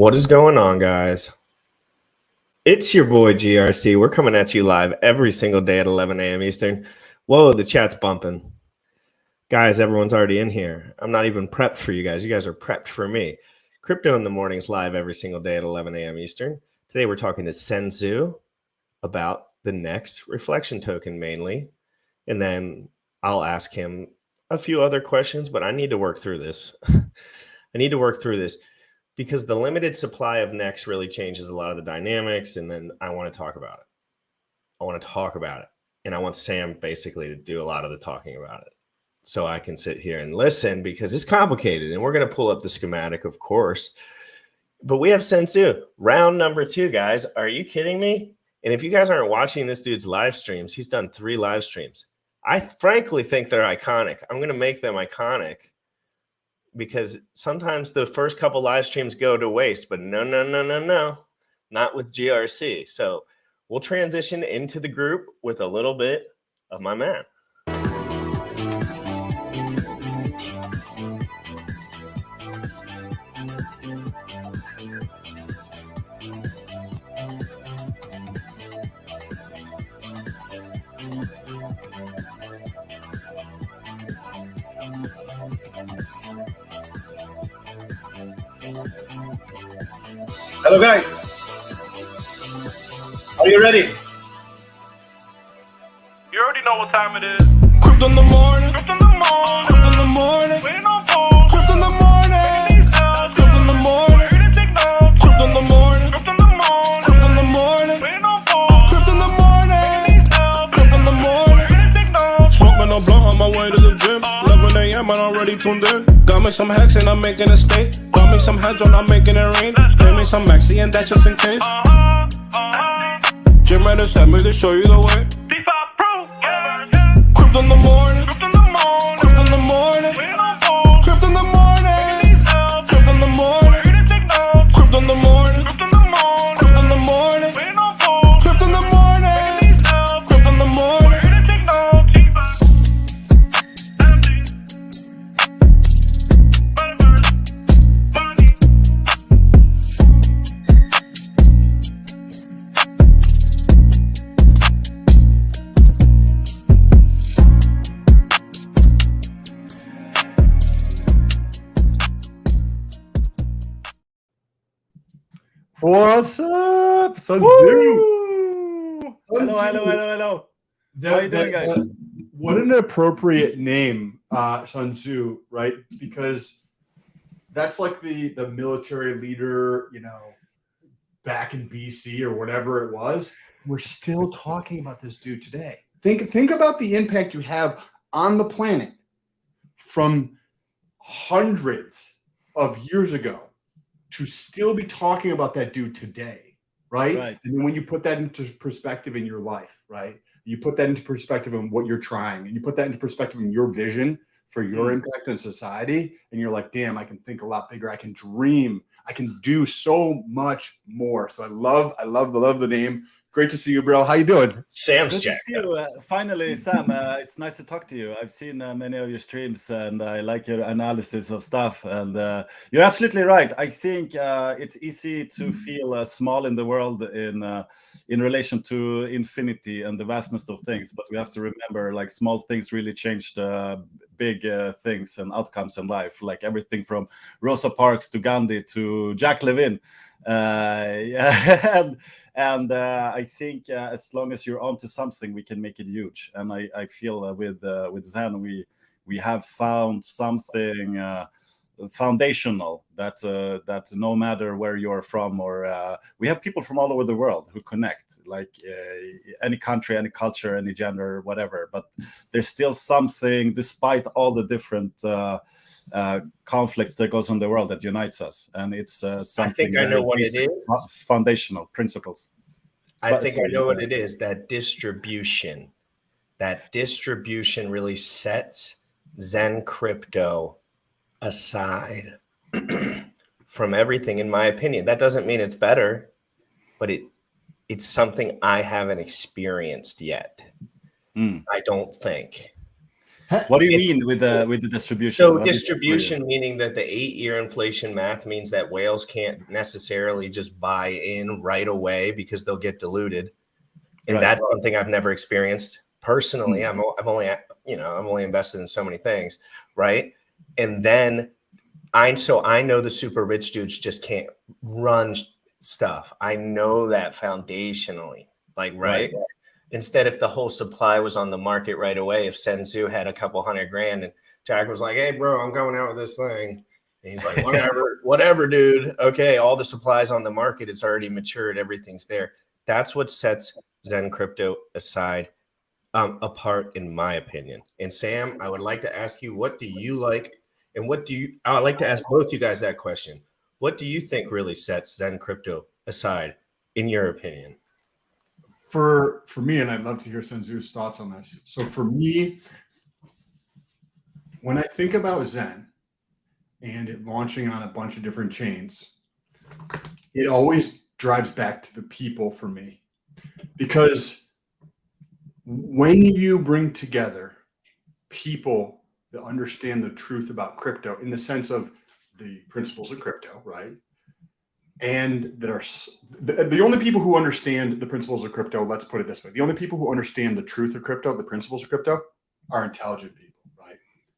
What is going on, guys? It's your boy GRC. We're coming at you live every single day at 11 a.m. Eastern. Whoa, the chat's bumping. Guys, everyone's already in here. I'm not even prepped for you guys. You guys are prepped for me. Crypto in the Mornings live every single day at 11 a.m. Eastern. Today we're talking to Xen Tzu about the Nex reflection token mainly. And then I'll ask him a few other questions, but I need to work through this. I need to work through this because the limited supply of Nex really changes a lot of the dynamics. And then I want to talk about it. I want to talk about it. And I want Sam basically to do a lot of the talking about it, so I can sit here and listen because it's complicated. And we're going to pull up the schematic, of course. But we have Xen Tzu, round number 2, guys. Are you kidding me? And if you guys aren't watching this dude's live streams, he's done 3 live streams. I frankly think they're iconic. I'm going to make them iconic because sometimes the first couple live streams go to waste. But no, not with GRC. So we'll transition into the group with a little bit of my man. Hello guys, are you ready? You already know what time it is. Crypto in the morning, Crypto in the morning, crypto in the morning, waiting on phone. crypto in the morning, crypto in the morning, Ready to take notes. crypto in the morning, Crypto in the morning, crypto in the morning, waiting on phone. crypto in the morning, crypto in the morning. Ready to take notes. Smoking no blunt on my way to the gym. 11 a.m. and I'm already tuned in. Got me some hacks and I'm making a stake. Got me some heads on, I'm making it rain. Pay me some maxi and that's just in case. Jim ready to send me to show you the way. D5 Pro, yeah. Crypto in the morning, Crypto in the morning, crypto in the morning, waiting on phone. crypto in the morning, crypto in the morning, Ready to take notes. crypto in the morning, Crypto in the morning, crypto in the morning, waiting on phone. crypto in the morning, crypto in the morning. Ready to take notes. What's up? Xen Tzu. Hello. How you doing, guys? What an appropriate name, Xen Tzu, right? Because that's like the military leader, back in BC or whatever it was. We're still talking about this dude today. Think about the impact you have on the planet from hundreds of years ago to still be talking about that dude today, right? And then when you put that into perspective in your life, right? You put that into perspective in what you're trying, and you put that into perspective in your vision for your impact on society, and you're like, damn, I can think a lot bigger. I can dream. I can do so much more. So I love the name. Great to see you, bro. How you doing? Sam's Good to jacked see up. you. Finally, Sam, it's nice to talk to you. I've seen many of your streams and I like your analysis of stuff. And you're absolutely right. I think it's easy to feel small in the world in relation to infinity and the vastness of things. But we have to remember, like, small things really changed big things and outcomes in life, like everything from Rosa Parks to Gandhi to Jack Levine. And I think as long as you're onto something, we can make it huge. And I feel with Xen, we have found something foundational that no matter where you're from, or we have people from all over the world who connect, like any country, any culture, any gender, whatever. But there's still something, despite all the different conflicts that goes on in the world, that unites us, and it's something. I think I know what it is. Foundational principles. I think I know what it is. That distribution really sets Zen crypto aside from everything, in my opinion. That doesn't mean it's better, but it's something I haven't experienced yet. I don't think. What do you mean with the distribution? So What is that for you? distribution, meaning that the 8-year inflation math means that whales can't necessarily just buy in right away because they'll get diluted. And Right. that's something I've never experienced personally. I've only invested in so many things, right? And then I know the super rich dudes just can't run stuff. I know that foundationally, like, right? Instead, if the whole supply was on the market right away, if Xen Tzu had a couple $100,000 and Jack was like, "Hey, bro, I'm going out with this thing," and he's like, "Whatever, dude. Okay, all the supplies on the market. It's already matured. Everything's there." That's what sets Zen crypto aside, apart, in my opinion. And Sam, I would like to ask you, what do you like, and I would like to ask both you guys that question. What do you think really sets Zen crypto aside, in your opinion? For me, and I'd love to hear Xen Tzu's thoughts on this. So for me, when I think about Zen and it launching on a bunch of different chains, it always drives back to the people for me. Because when you bring together people that understand the truth about crypto in the sense of the principles of crypto, right? And that are the only people who understand the principles of crypto, let's put it this way, the only people who understand the truth of crypto, the principles of crypto, are intelligent people, right?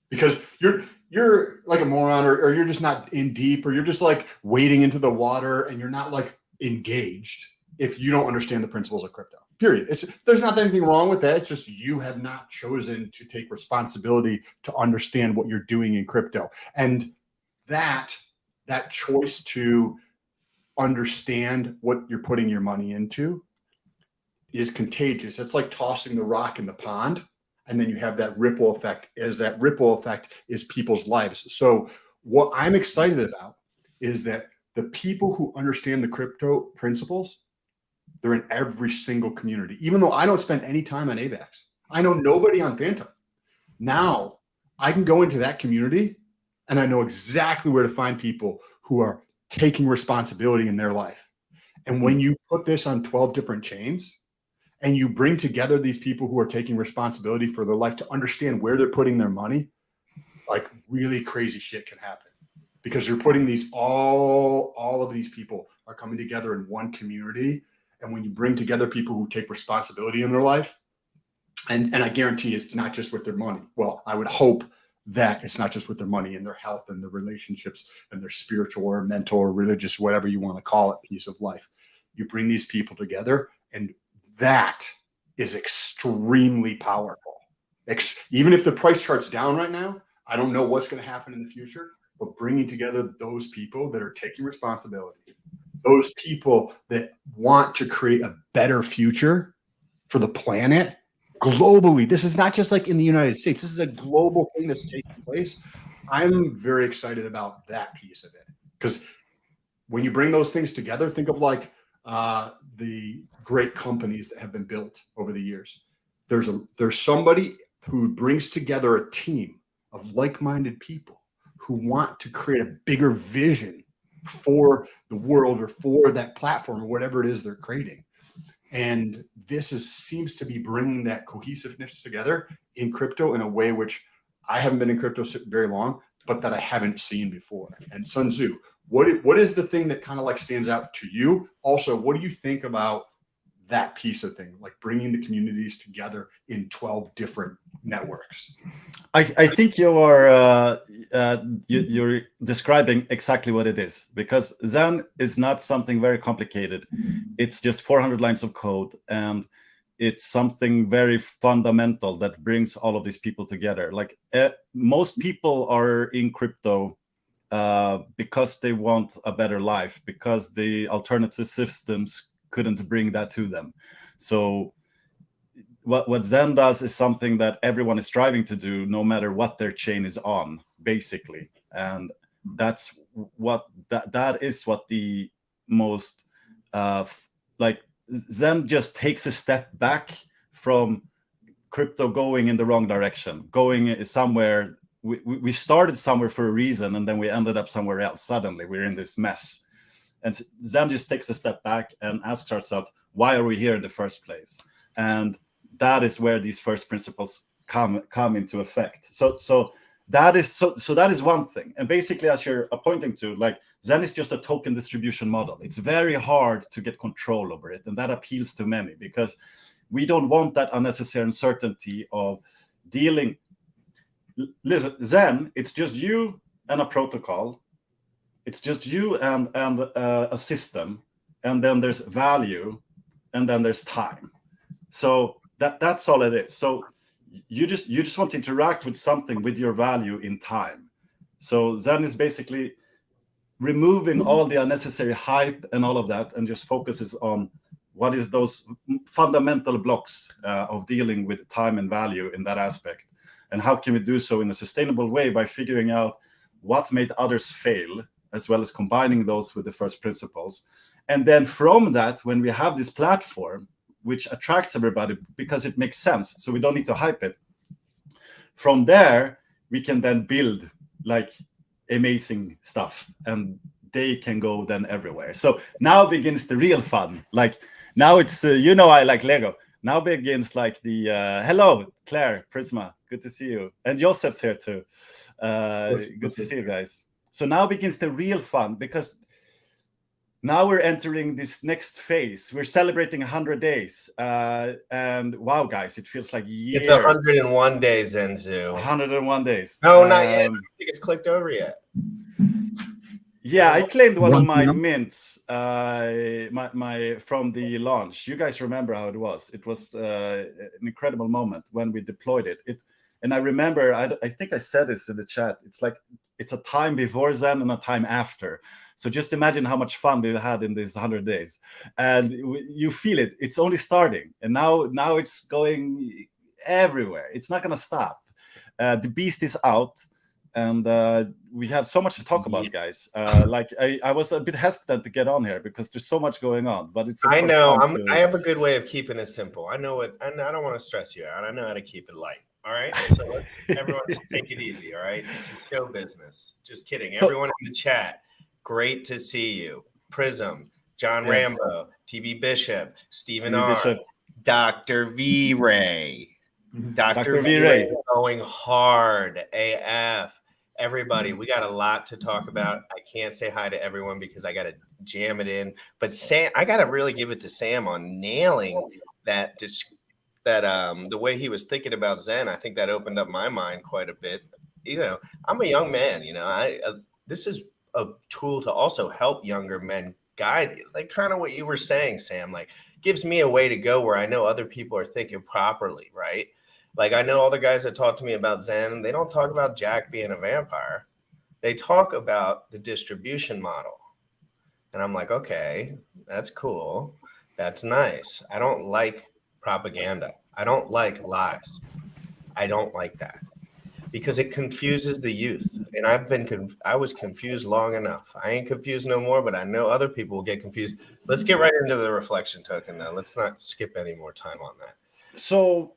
Because you're like a moron, or you're just not in deep, or you're just like wading into the water and you're not like engaged if you don't understand the principles of crypto. Period. There's not anything wrong with that. It's just you have not chosen to take responsibility to understand what you're doing in crypto. And that choice to understand what you're putting your money into is contagious. It's like tossing the rock in the pond, and then you have that ripple effect, as that ripple effect is people's lives. So what I'm excited about is that the people who understand the crypto principles, they're in every single community. Even though I don't spend any time on AVAX, I know nobody on Phantom. Now I can go into that community and I know exactly where to find people who are taking responsibility in their life. And when you put this on 12 different chains and you bring together these people who are taking responsibility for their life to understand where they're putting their money, like really crazy shit can happen, because you're putting these all of these people are coming together in one community. And when you bring together people who take responsibility in their life, and I guarantee it's not just with their money. Well, I would hope that it's not just with their money and their health and their relationships and their spiritual or mental or religious, whatever you want to call it, piece of life. You bring these people together, and that is extremely powerful. Even if the price chart's down right now, I don't know what's going to happen in the future, but bringing together those people that are taking responsibility, those people that want to create a better future for the planet globally. This is not just like in the United States. This is a global thing that's taking place. I'm very excited about that piece of it, because when you bring those things together, think of like the great companies that have been built over the years. There's somebody who brings together a team of like-minded people who want to create a bigger vision for the world or for that platform or whatever it is they're creating. And this seems to be bringing that cohesiveness together in crypto in a way which I haven't been in crypto very long, but that I haven't seen before. And Xen Tzu, what is the thing that kind of like stands out to you? Also, what do you think about that piece of thing, like bringing the communities together in 12 different networks? I think you're describing exactly what it is, because Zen is not something very complicated. It's just 400 lines of code, and it's something very fundamental that brings all of these people together. Like most people are in crypto because they want a better life, because the alternative systems couldn't bring that to them. So what Zen does is something that everyone is striving to do, no matter what their chain is on, basically. And that's what that is what the most like Zen just takes a step back from crypto going in the wrong direction, going somewhere. We started somewhere for a reason, and then we ended up somewhere else. Suddenly we're in this mess. And Zen just takes a step back and asks ourselves, why are we here in the first place? And that is where these first principles come into effect. So that is one thing. And basically, as you're pointing to, like, Xen is just a token distribution model. It's very hard to get control over it, and that appeals to many because we don't want that unnecessary uncertainty of dealing. Listen, Xen, it's just you and a protocol. It's just you and a system, and then there's value, and then there's time. So that's all it is. So you just want to interact with something with your value in time. So Xen is basically removing all the unnecessary hype and all of that, and just focuses on what is those fundamental blocks of dealing with time and value in that aspect, and how can we do so in a sustainable way by figuring out what made others fail, as well as combining those with the first principles. And then from that, when we have this platform which attracts everybody because it makes sense, so we don't need to hype it, from there we can then build like amazing stuff, and they can go then everywhere. So now begins the real fun. Like now it's I like Lego. Now begins like the hello Claire, Prisma, good to see you, and Joseph's here too. Good to see you guys. So now begins the real fun, because now we're entering this next phase. We're celebrating 100 days. And wow, guys, it feels like years. It's 101 days, Xen Tzu. 101 days. No, not yet. I don't think it's clicked over yet. Yeah, I claimed one of my mints my from the launch. You guys remember how it was. It was an incredible moment when we deployed it. And I remember, I think I said this in the chat, it's like, it's a time before Xen and a time after. So just imagine how much fun we've had in these 100 days. And you feel it. It's only starting. And now it's going everywhere. It's not going to stop. The beast is out. And we have so much to talk about, guys. Like I was a bit hesitant to get on here because there's so much going on. But it's I know I have a good way of keeping it simple. I know it. I don't want to stress you out. I know how to keep it light. All right. So everyone just take it easy. All right. This is show business. Just kidding. Everyone in the chat. Great to see you. Prism, John Rambo, TB Bishop, Stephen R, Dr. V Ray. Dr. V Ray going hard. AF. Everybody, we got a lot to talk about. I can't say hi to everyone because I got to jam it in. But Sam, I got to really give it to Sam on nailing that the way he was thinking about Xen. I think that opened up my mind quite a bit. I'm a young man. This is a tool to also help younger men guide, like kind of what you were saying, Sam, like gives me a way to go where I know other people are thinking properly, right? Like I know all the guys that talk to me about Xen, they don't talk about Jack being a vampire. They talk about the distribution model. And I'm like, okay, that's cool. That's nice. I don't like propaganda. I don't like lies. I don't like that because it confuses the youth. And I was confused long enough. I ain't confused no more, but I know other people will get confused. Let's get right into the reflection token though. Let's not skip any more time on that. So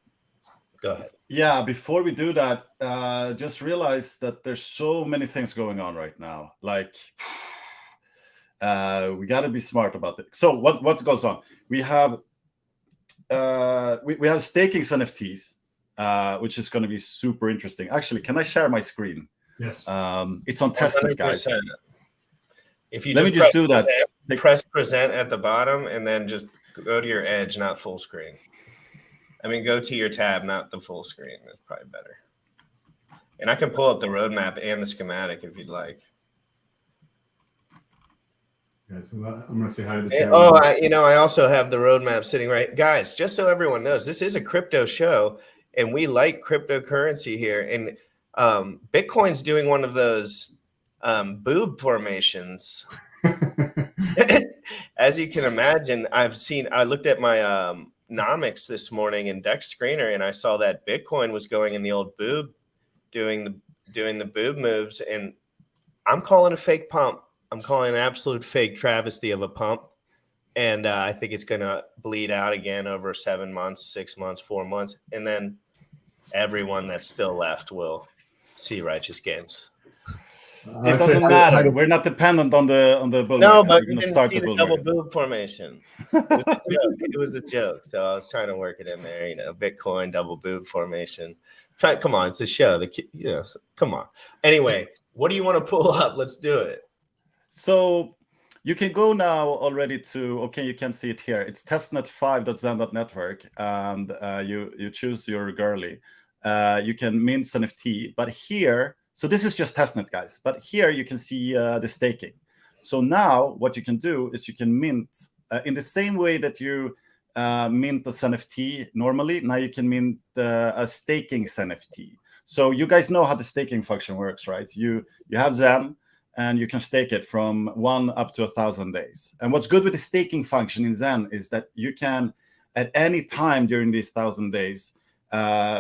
go ahead. Yeah, before we do that, just realize that there's so many things going on right now. Like we got to be smart about it. So what goes on? We have we have staking NFTs, which is going to be super interesting. Actually, can I share my screen? Yes. It's on testnet, guys. If you let me just do that. Press present at the bottom, and then just go to your edge, not full screen. I mean, go to your tab, not the full screen. That's probably better. And I can pull up the roadmap and the schematic if you'd like. Yeah, so I'm going to say hi to the chat. I also have the roadmap sitting right. Guys, just so everyone knows, this is a crypto show, and we like cryptocurrency here. And Bitcoin's doing one of those boob formations. As you can imagine, I looked at my nomics this morning in Dex Screener, and I saw that Bitcoin was going in the old boob, doing the boob moves, and I'm calling a fake pump. I'm calling an absolute fake travesty of a pump, and I think it's going to bleed out again over 7 months, 6 months, 4 months, and then everyone that's still left will see righteous gains. It doesn't matter. We're not dependent on the bull No, market. but We're you going to didn't start see the the bull double market. boob formation. It was a joke. So I was trying to work it in there. Bitcoin double boob formation. Come on, it's a show. Come on. Anyway, what do you want to pull up? Let's do it. So you can go now already to, okay, you can see it here. It's testnet5.zen.network, and you choose your girly. You can mint NFT, but here, so this is just testnet, guys. But here you can see the staking. So now what you can do is you can mint in the same way that you mint a NFT normally. Now you can mint a staking NFT. So you guys know how the staking function works, right? You have Zen, and you can stake it from 1 up to 1,000 days. And what's good with the staking function in Zen is that you can, at any time during these 1,000 days,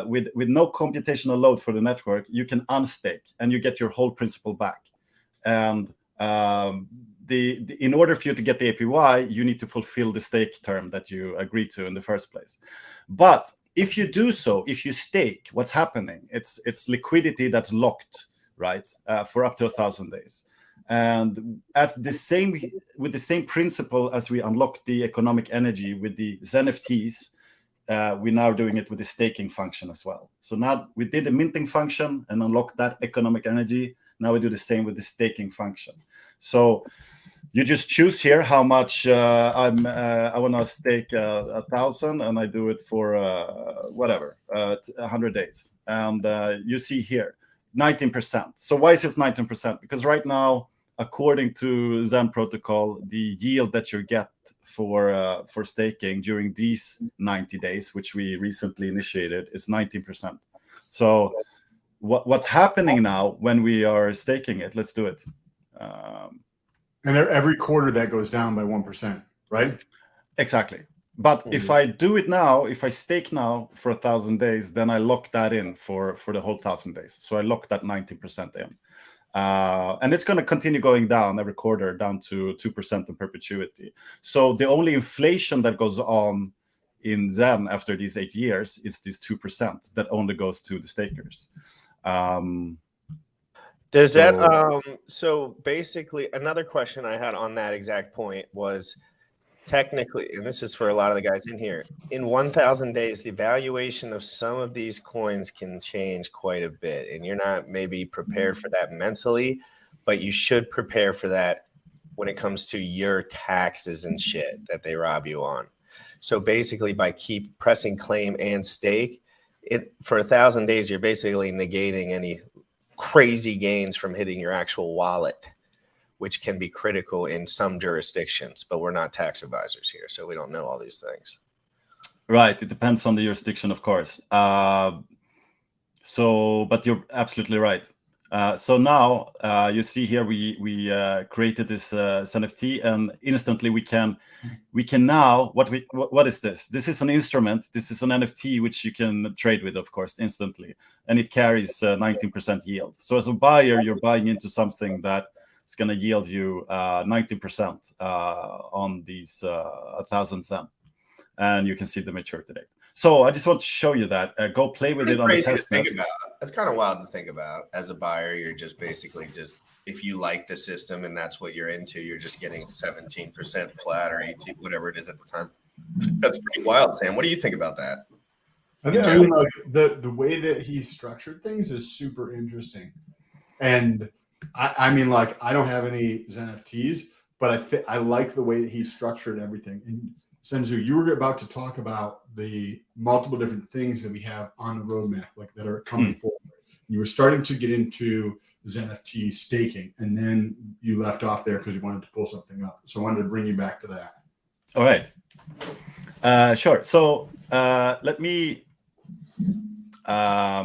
with no computational load for the network, you can unstake and you get your whole principal back. And in order for you to get the APY, you need to fulfill the stake term that you agreed to in the first place. But if you do so, if you stake, what's happening? It's liquidity that's locked, right, for up to 1,000 days. And with the same principle as we unlock the economic energy with the ZenFTs, we're now doing it with the staking function as well. So now we did the minting function and unlocked that economic energy. Now we do the same with the staking function. So you just choose here how much I want to stake 1,000, and I do it for 100 days. And you see here 19%. So why is it 19%? Because right now, according to Zen protocol, the yield that you get for staking during these 90 days, which we recently initiated, is 19%. So what's happening now when we are staking it? Let's do it. And every quarter that goes down by 1%, right? Exactly. But if I do it now, if I stake now for 1,000 days, then I lock that in for the whole 1,000 days. So I lock that 19% in. And it's going to continue going down every quarter, down to 2% in perpetuity. So the only inflation that goes on in Zen after these 8 years is this 2% that only goes to the stakers. So basically, another question I had on that exact point was, technically, and this is for a lot of the guys in here, in 1,000 days, the valuation of some of these coins can change quite a bit. And you're not maybe prepared for that mentally, but you should prepare for that when it comes to your taxes and shit that they rob you on. So basically, by keep pressing claim and stake, for 1,000 days, you're basically negating any crazy gains from hitting your actual wallet, which can be critical in some jurisdictions, but we're not tax advisors here, so we don't know all these things. Right. It depends on the jurisdiction, of course. But you're absolutely right. So now you see here we created this NFT, and instantly we can now what is this? This is an instrument. This is an NFT which you can trade with, of course, instantly, and it carries 19% yield. So as a buyer, you're buying into something that it's going to yield you 19% on these 1,000 Zen. And you can see the maturity date. So I just want to show you that. Go play with it on the test net. That's kind of wild to think about. As a buyer, you're just basically if you like the system and that's what you're into, you're just getting 17% flat or 18, whatever it is at the time. That's pretty wild, Sam. What do you think about that? I mean, like the way that he structured things is super interesting. And I mean, like, I don't have any ZenFTs, but I like the way that he structured everything. And Xen Tzu, you were about to talk about the multiple different things that we have on the roadmap, like that are coming forward. You were starting to get into ZenFT staking, and then you left off there because you wanted to pull something up. So I wanted to bring you back to that. All right. Sure. So let me. How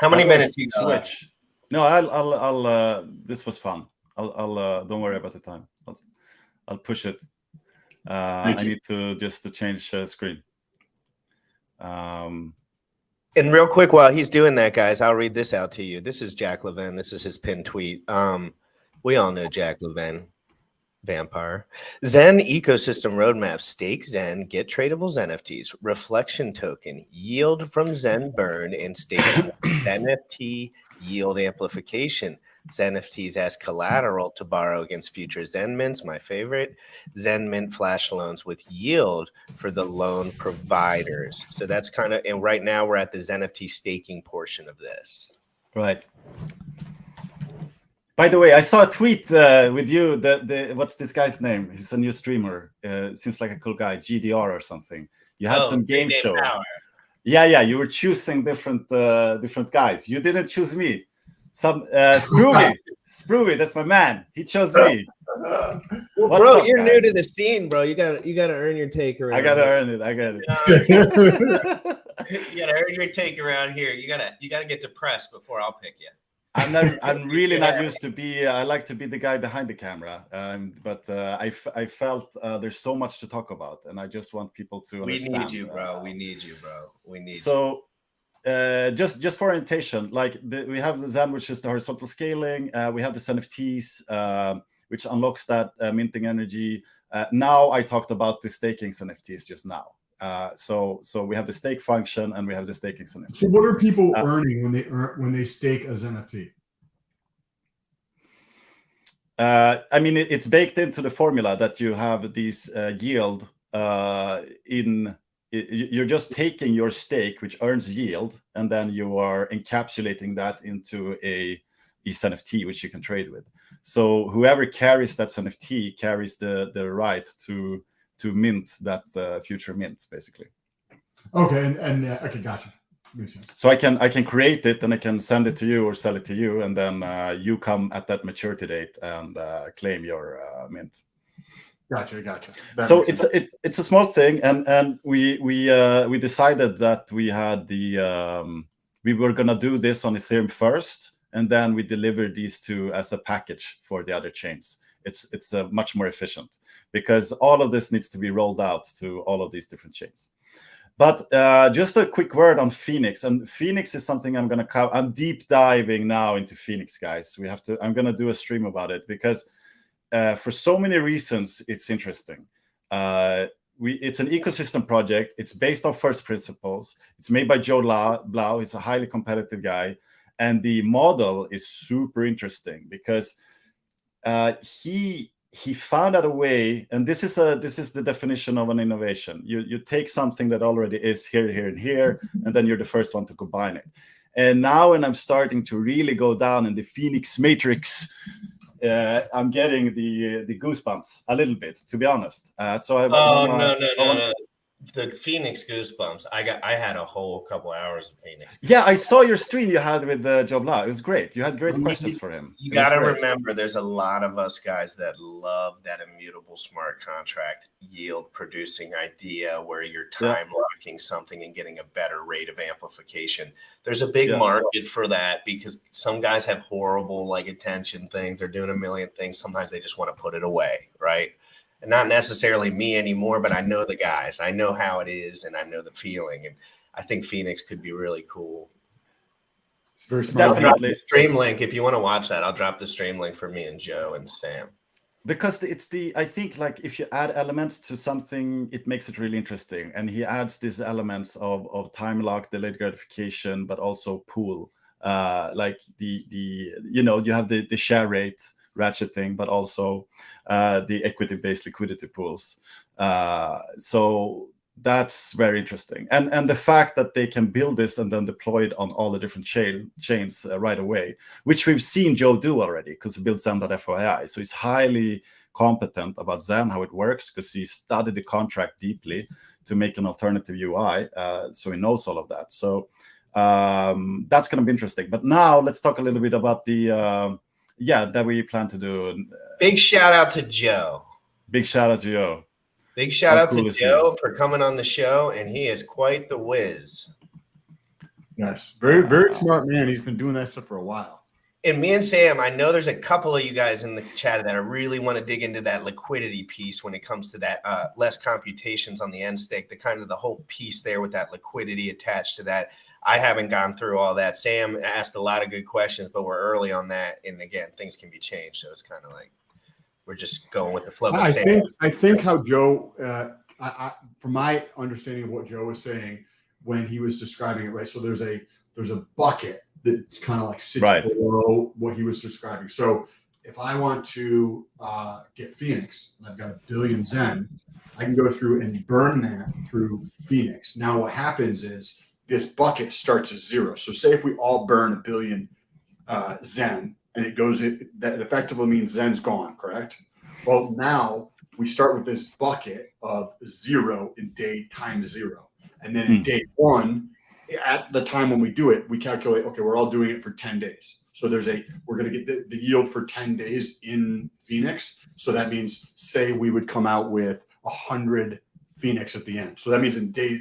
many minutes do you switch? No, I'll. This was fun. I'll. Don't worry about the time. I'll push it. I need to change screen. And real quick, while he's doing that, guys, I'll read this out to you. This is Jack Levin. This is his pinned tweet. We all know Jack Levin, vampire. Zen ecosystem roadmap: stake Zen, get tradable ZenFTs, reflection token, yield from Zen burn, and stake NFT yield amplification. Zen NFTs as collateral to borrow against future Zen mints, my favorite. Zen Mint flash loans with yield for the loan providers. So that's kind of, and right now we're at the Zen NFT staking portion of this. Right. By the way, I saw a tweet with you. What's this guy's name? He's a new streamer. Seems like a cool guy, GDR or something. You had some game show. Yeah. You were choosing different guys. You didn't choose me. Some Sprooey, that's my man. He chose me. Well, bro, you're new to the scene, bro. You gotta earn your take around. I gotta earn it. I got it. You gotta earn your take around here. You gotta get depressed before I'll pick you. I'm really not used to be. I like to be the guy behind the camera, but I felt there's so much to talk about, and I just want people to understand. We need you, bro. We need you, bro. We need. So, just for orientation, like we have the Zen, which is the horizontal scaling. We have the NFTs, which unlocks that minting energy. Now I talked about the staking NFTs just now. So we have the stake function and we have the staking NFTs. So what are people earning when they stake as NFT? I mean, it's baked into the formula that you have these yield you're just taking your stake, which earns yield, and then you are encapsulating that into a NFT, which you can trade with. So whoever carries that NFT carries the right to mint that future mint, basically. Okay, and okay, gotcha. Makes sense. So I can create it and I can send it to you or sell it to you, and then you come at that maturity date and claim your mint. Gotcha. So it's a small thing, and we decided that we had we were gonna do this on Ethereum first, and then we deliver these two as a package for the other chains. It's much more efficient because all of this needs to be rolled out to all of these different chains. But just a quick word on Phoenix, and Phoenix is something I'm gonna cover. I'm deep diving now into Phoenix, guys. I'm gonna do a stream about it because for so many reasons it's interesting. It's an ecosystem project. It's based on first principles. It's made by Joe Blau. He's a highly competitive guy, and the model is super interesting because he found out a way, and this is the definition of an innovation. You take something that already is here, and here, and then you're the first one to combine it. And now when I'm starting to really go down in the Phoenix matrix, I'm getting the goosebumps a little bit, to be honest. No. The Phoenix goosebumps. I had a whole couple hours of Phoenix. Yeah, I saw your stream you had with Joe Blau. It was great. You had great questions for him. You got to remember, there's a lot of us guys that love that immutable smart contract yield producing idea where you're time locking something and getting a better rate of amplification. There's a big market for that because some guys have horrible like attention things. They're doing a million things. Sometimes they just want to put it away, right? And not necessarily me anymore, but I know the guys. I know how it is, and I know the feeling. And I think Phoenix could be really cool. It's very smart. Definitely. Stream link, if you want to watch that, I'll drop the stream link for me and Joe and Sam. Because I think like if you add elements to something, it makes it really interesting. And he adds these elements of time lock, delayed gratification, but also pool. Like you have the share rate ratcheting, but also the equity-based liquidity pools. So that's very interesting. And the fact that they can build this and then deploy it on all the different chains right away, which we've seen Joe do already because he built Zen.FYI. So he's highly competent about Zen, how it works, because he studied the contract deeply to make an alternative UI. So he knows all of that. So that's going to be interesting. But now let's talk a little bit about the that we plan to do. Big shout out to Joe. Big shout out to Joe. Big shout out to Joe for coming on the show, and he is quite the whiz. Yes, very smart man. He's been doing that stuff for a while. And me and Sam, I know there's a couple of you guys in the chat that I really want to dig into that liquidity piece when it comes to that less computations on the end stake, the whole piece there with that liquidity attached to that. I haven't gone through all that. Sam asked a lot of good questions, but we're early on that. And again, things can be changed. So it's kind of like we're just going with the flow. I think how Joe, from my understanding of what Joe was saying when he was describing it, right? So there's a bucket that's kind of like sits Right. below what he was describing. So if I want to get Phoenix and I've got 1 billion Zen, I can go through and burn that through Phoenix. Now what happens is this bucket starts at 0. So say if we all burn 1 billion Zen and it goes in, that effectively means Zen's gone, correct? Well, now we start with this bucket of 0 in day times 0. And then in day 1, at the time when we do it, we calculate, okay, we're all doing it for 10 days. So we're going to get the yield for 10 days in Phoenix. So that means, say we would come out with 100 Phoenix at the end. So that means in day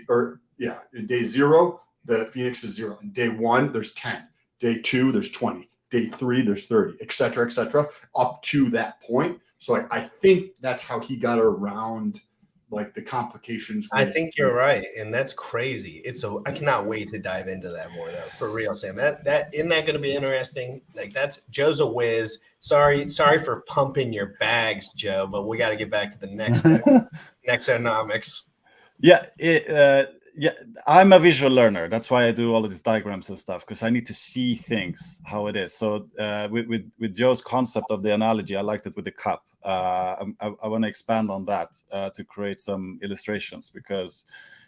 0, the Phoenix is 0. In day 1, there's 10. Day 2, there's 20. Day 3, there's 30, et cetera, up to that point. So I think that's how he got around like the complications. I think you're right, and that's crazy. I cannot wait to dive into that more, though. For real, Sam. That isn't that going to be interesting? Like Joe's a whiz. Sorry for pumping your bags, Joe, but we got to get back to the next Nexonomics. Yeah, I'm a visual learner. That's why I do all of these diagrams and stuff, because I need to see things how it is. So with Joe's concept of the analogy, I liked it with the cup. I want to expand on that to create some illustrations, because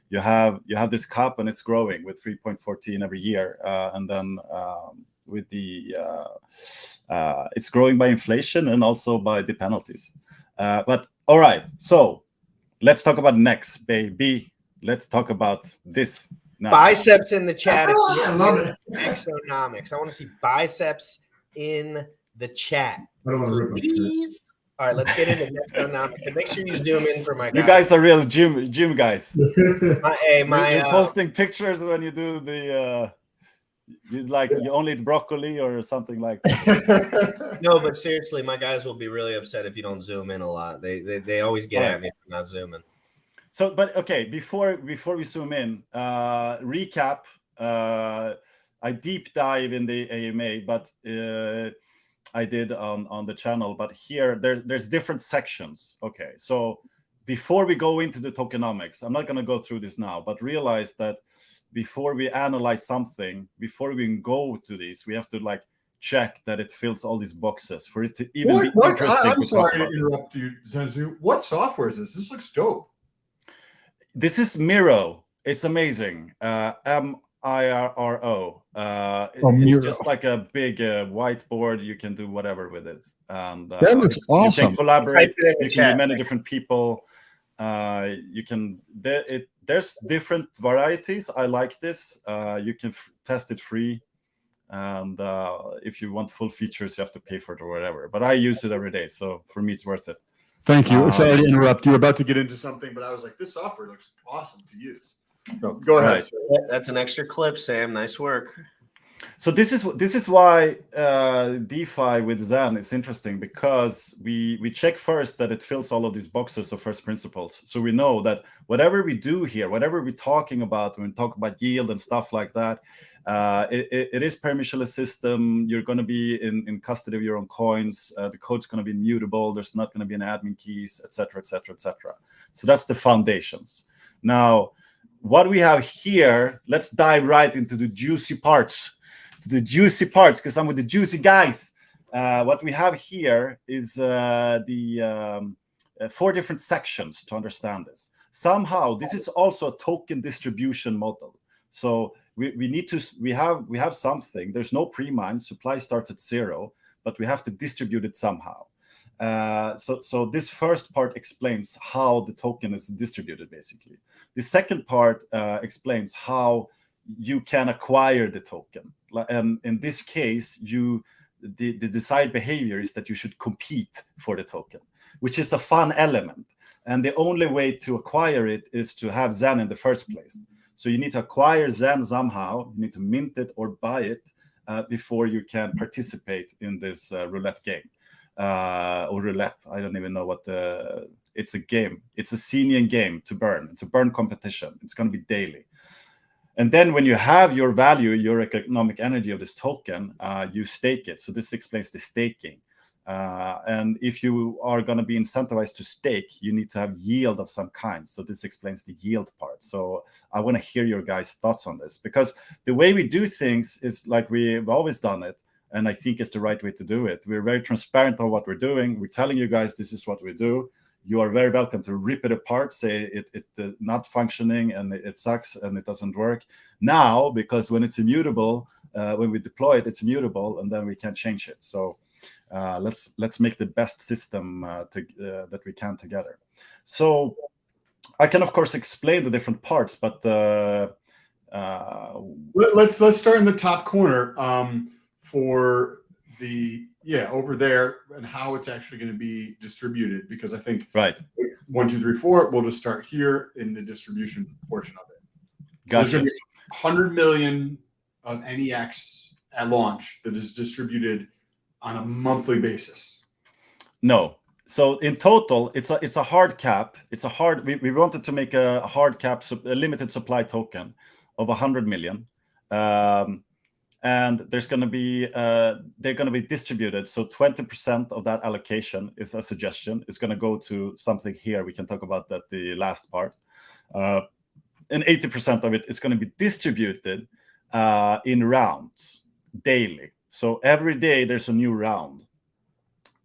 you have this cup and it's growing with 3.14 every year, and then with the it's growing by inflation and also by the penalties. But all right, so let's talk about Nex, baby. Let's talk about this now. Biceps in the chat. I love it. Nexonomics. I want to see biceps in the chat. I don't want to rip my shirt. Please. All right, let's get into Nexonomics. And make sure you zoom in for my guys. You guys are real gym guys. You're posting pictures when you do the you only eat broccoli or something like that. No, but seriously, my guys will be really upset if you don't zoom in a lot. They always get at me for not zooming. So, but okay, before we zoom in, recap. I deep dive in the AMA, but I did on the channel. But here, there's different sections. Okay, so before we go into the tokenomics, I'm not going to go through this now, but realize that before we analyze something, before we can go to this, we have to like check that it fills all these boxes for it to even be interesting. I'm sorry to interrupt you, Xen Tzu. What software is this? This looks dope. This is Miro. It's amazing. MIRO. It's just like a big whiteboard. You can do whatever with it. And that looks awesome. You can collaborate. You can be many different people. You can. There's different varieties. I like this. You can test it free. And if you want full features, you have to pay for it or whatever. But I use it every day. So for me, it's worth it. Thank you. Sorry to interrupt. You were about to Get into something, but I was like, this software looks awesome to use. So go ahead. Right. That's an extra clip, Sam. Nice work. So this is why DeFi with Zen is interesting, because we check first that it fills all of these boxes of first principles. So we know that whatever we do here, whatever we're talking about when we talk about yield and stuff like that, it is permissionless system. You're going to be in custody of your own coins. The code's going to be immutable. There's not going to be any admin keys, etc., etc., etc. So that's the foundations. Now, what we have here, let's dive right into the juicy parts. Because I'm with the juicy guys. What we have here is the 4 different sections to understand this. Somehow, this is also a token distribution model. So we have something. There's no pre-mine. Supply starts at 0, but we have to distribute it somehow. So this first part explains how the token is distributed, basically. The second part explains how you can acquire the token. And in this case, the desired behavior is that you should compete for the token, which is a fun element. And the only way to acquire it is to have Zen in the first place. So you need to acquire Zen somehow. You need to mint it or buy it before you can participate in this roulette game. Or roulette. I don't even know what it's a game. It's a Xenian game to burn. It's a burn competition. It's going to be daily. And then when you have your value, your economic energy of this token, you stake it. So this explains the staking. And if you are going to be incentivized to stake, you need to have yield of some kind. So this explains the yield part. So I want to hear your guys' thoughts on this, because the way we do things is like we've always done it. And I think it's the right way to do it. We're very transparent on what we're doing. We're telling you guys this is what we do. You are very welcome to rip it apart, say it not functioning and it sucks and it doesn't work. Now, because when it's immutable, when we deploy it, it's immutable, and then we can change it. So let's make the best system that we can together. So I can of course explain the different parts, but let's start in the top corner for the over there, and how it's actually going to be distributed, because I think right 1, 2, 3, 4. We'll just start here in the distribution portion of it. Gotcha. So there's going to be 100 million of NEX at launch that is distributed on a monthly basis. No. So in total, it's a hard cap. We wanted to make a hard cap, a limited supply token of 100 million. And there's going to be they're going to be distributed. So 20% of that allocation is a suggestion. It's going to go to something here. We can talk about that the last part. And 80% of it is going to be distributed in rounds daily. So every day there's a new round,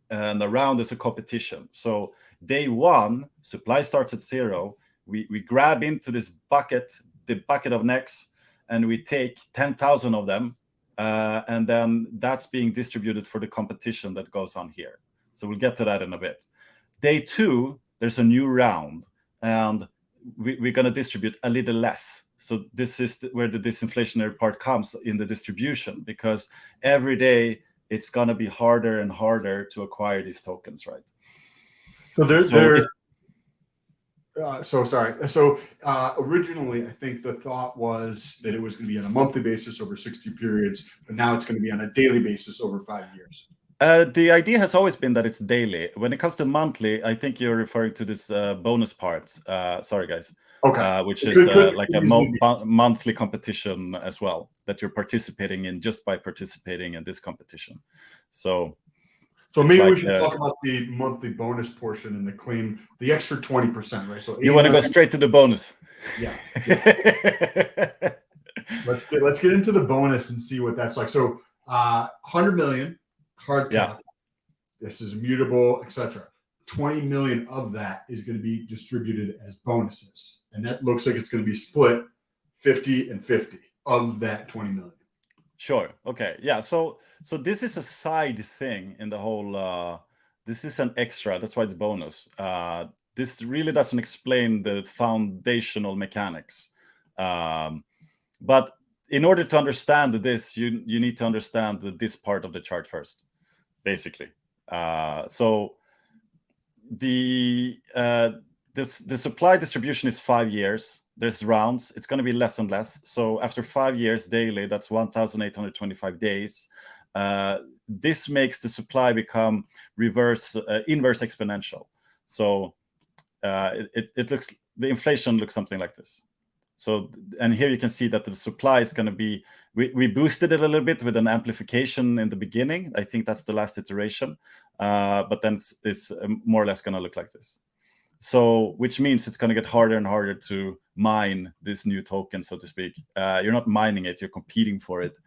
and the round is a competition. So day 1, supply starts at 0. We grab into this bucket, the bucket of Nex, and we take 10,000 of them. And then that's being distributed for the competition that goes on here. So we'll get to that in a bit. Day 2, there's a new round, and we're going to distribute a little less. So this is where the disinflationary part comes in the distribution, because every day it's going to be harder and harder to acquire these tokens, right? So originally, I think the thought was that it was going to be on a monthly basis over 60 periods, but now it's going to be on a daily basis over 5 years. The idea has always been that it's daily. When it comes to monthly, I think you're referring to this bonus parts. Sorry, guys. Okay. Which is like a monthly competition as well, that you're participating in just by participating in this competition. So maybe we should talk about the monthly bonus portion and the extra 20%, right? So you want to go straight to the bonus? Yes. Let's get into the bonus and see what that's like. So 100 million hard cap. This is immutable, etc. 20 million of that is going to be distributed as bonuses, and that looks like it's going to be split 50 and 50 of that 20 million. Sure. Okay. Yeah. So this is a side thing in the whole. This is an extra. That's why it's bonus. This really doesn't explain the foundational mechanics. But in order to understand this, you need to understand this part of the chart first, basically. So the supply distribution is 5 years. There's rounds. It's going to be less and less. So after 5 years daily, that's 1,825 days. This makes the supply become inverse exponential. So it looks, the inflation looks something like this. So, and here you can see that the supply is going to be, we boosted it a little bit with an amplification in the beginning. I think that's the last iteration. But then it's more or less going to look like this. So, which means it's going to get harder and harder to mine this new token, so to speak. You're not mining it, you're competing for it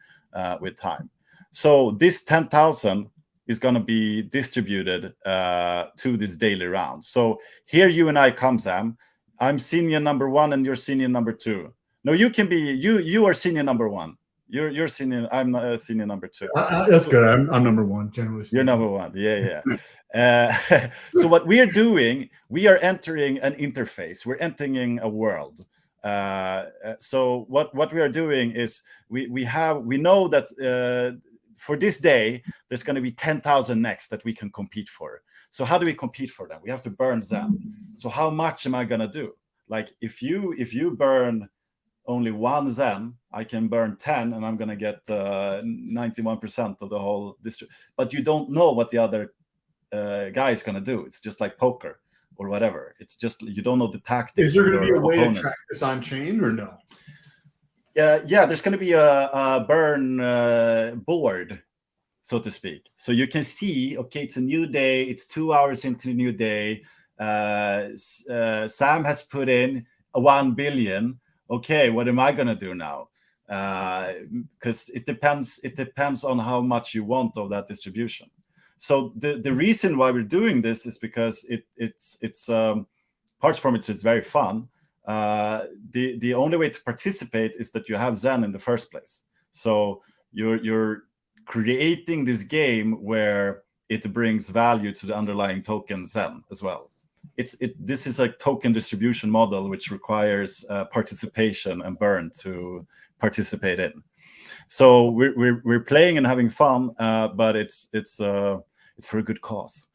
with time. So this 10,000 is going to be distributed to this daily round. So here you and I come, Sam. I'm senior number 1 and you're senior number 2. No, you can be, you are senior number 1. You're senior, I'm senior number 2. That's good. I'm number 1, generally speaking. You're number 1. Yeah. So what we are doing, we are entering an interface. We're entering a world. So what we are doing is we know that for this day, there's going to be 10,000 Nex that we can compete for. So how do we compete for them? We have to burn Xen. So how much am I going to do? Like if you burn only 1 Xen, I can burn 10 and I'm going to get 91% of the whole district. But you don't know what the other guy is going to do. It's just like poker or whatever. It's just, you don't know the tactics. Is there going to be a way to track this on chain or no? Yeah, there's going to be a burn board so to speak. So you can see, okay, it's a new day. It's 2 hours into the new day. Sam has put in 1 billion. Okay, what am I going to do now? Because it depends on how much you want of that distribution. So the reason why we're doing this is because it's parts from it's very fun. The only way to participate is that you have Xen in the first place. So you're creating this game where it brings value to the underlying token Xen as well. This is a token distribution model which requires participation and burn to participate in. So we're playing and having fun, but it's for a good cause.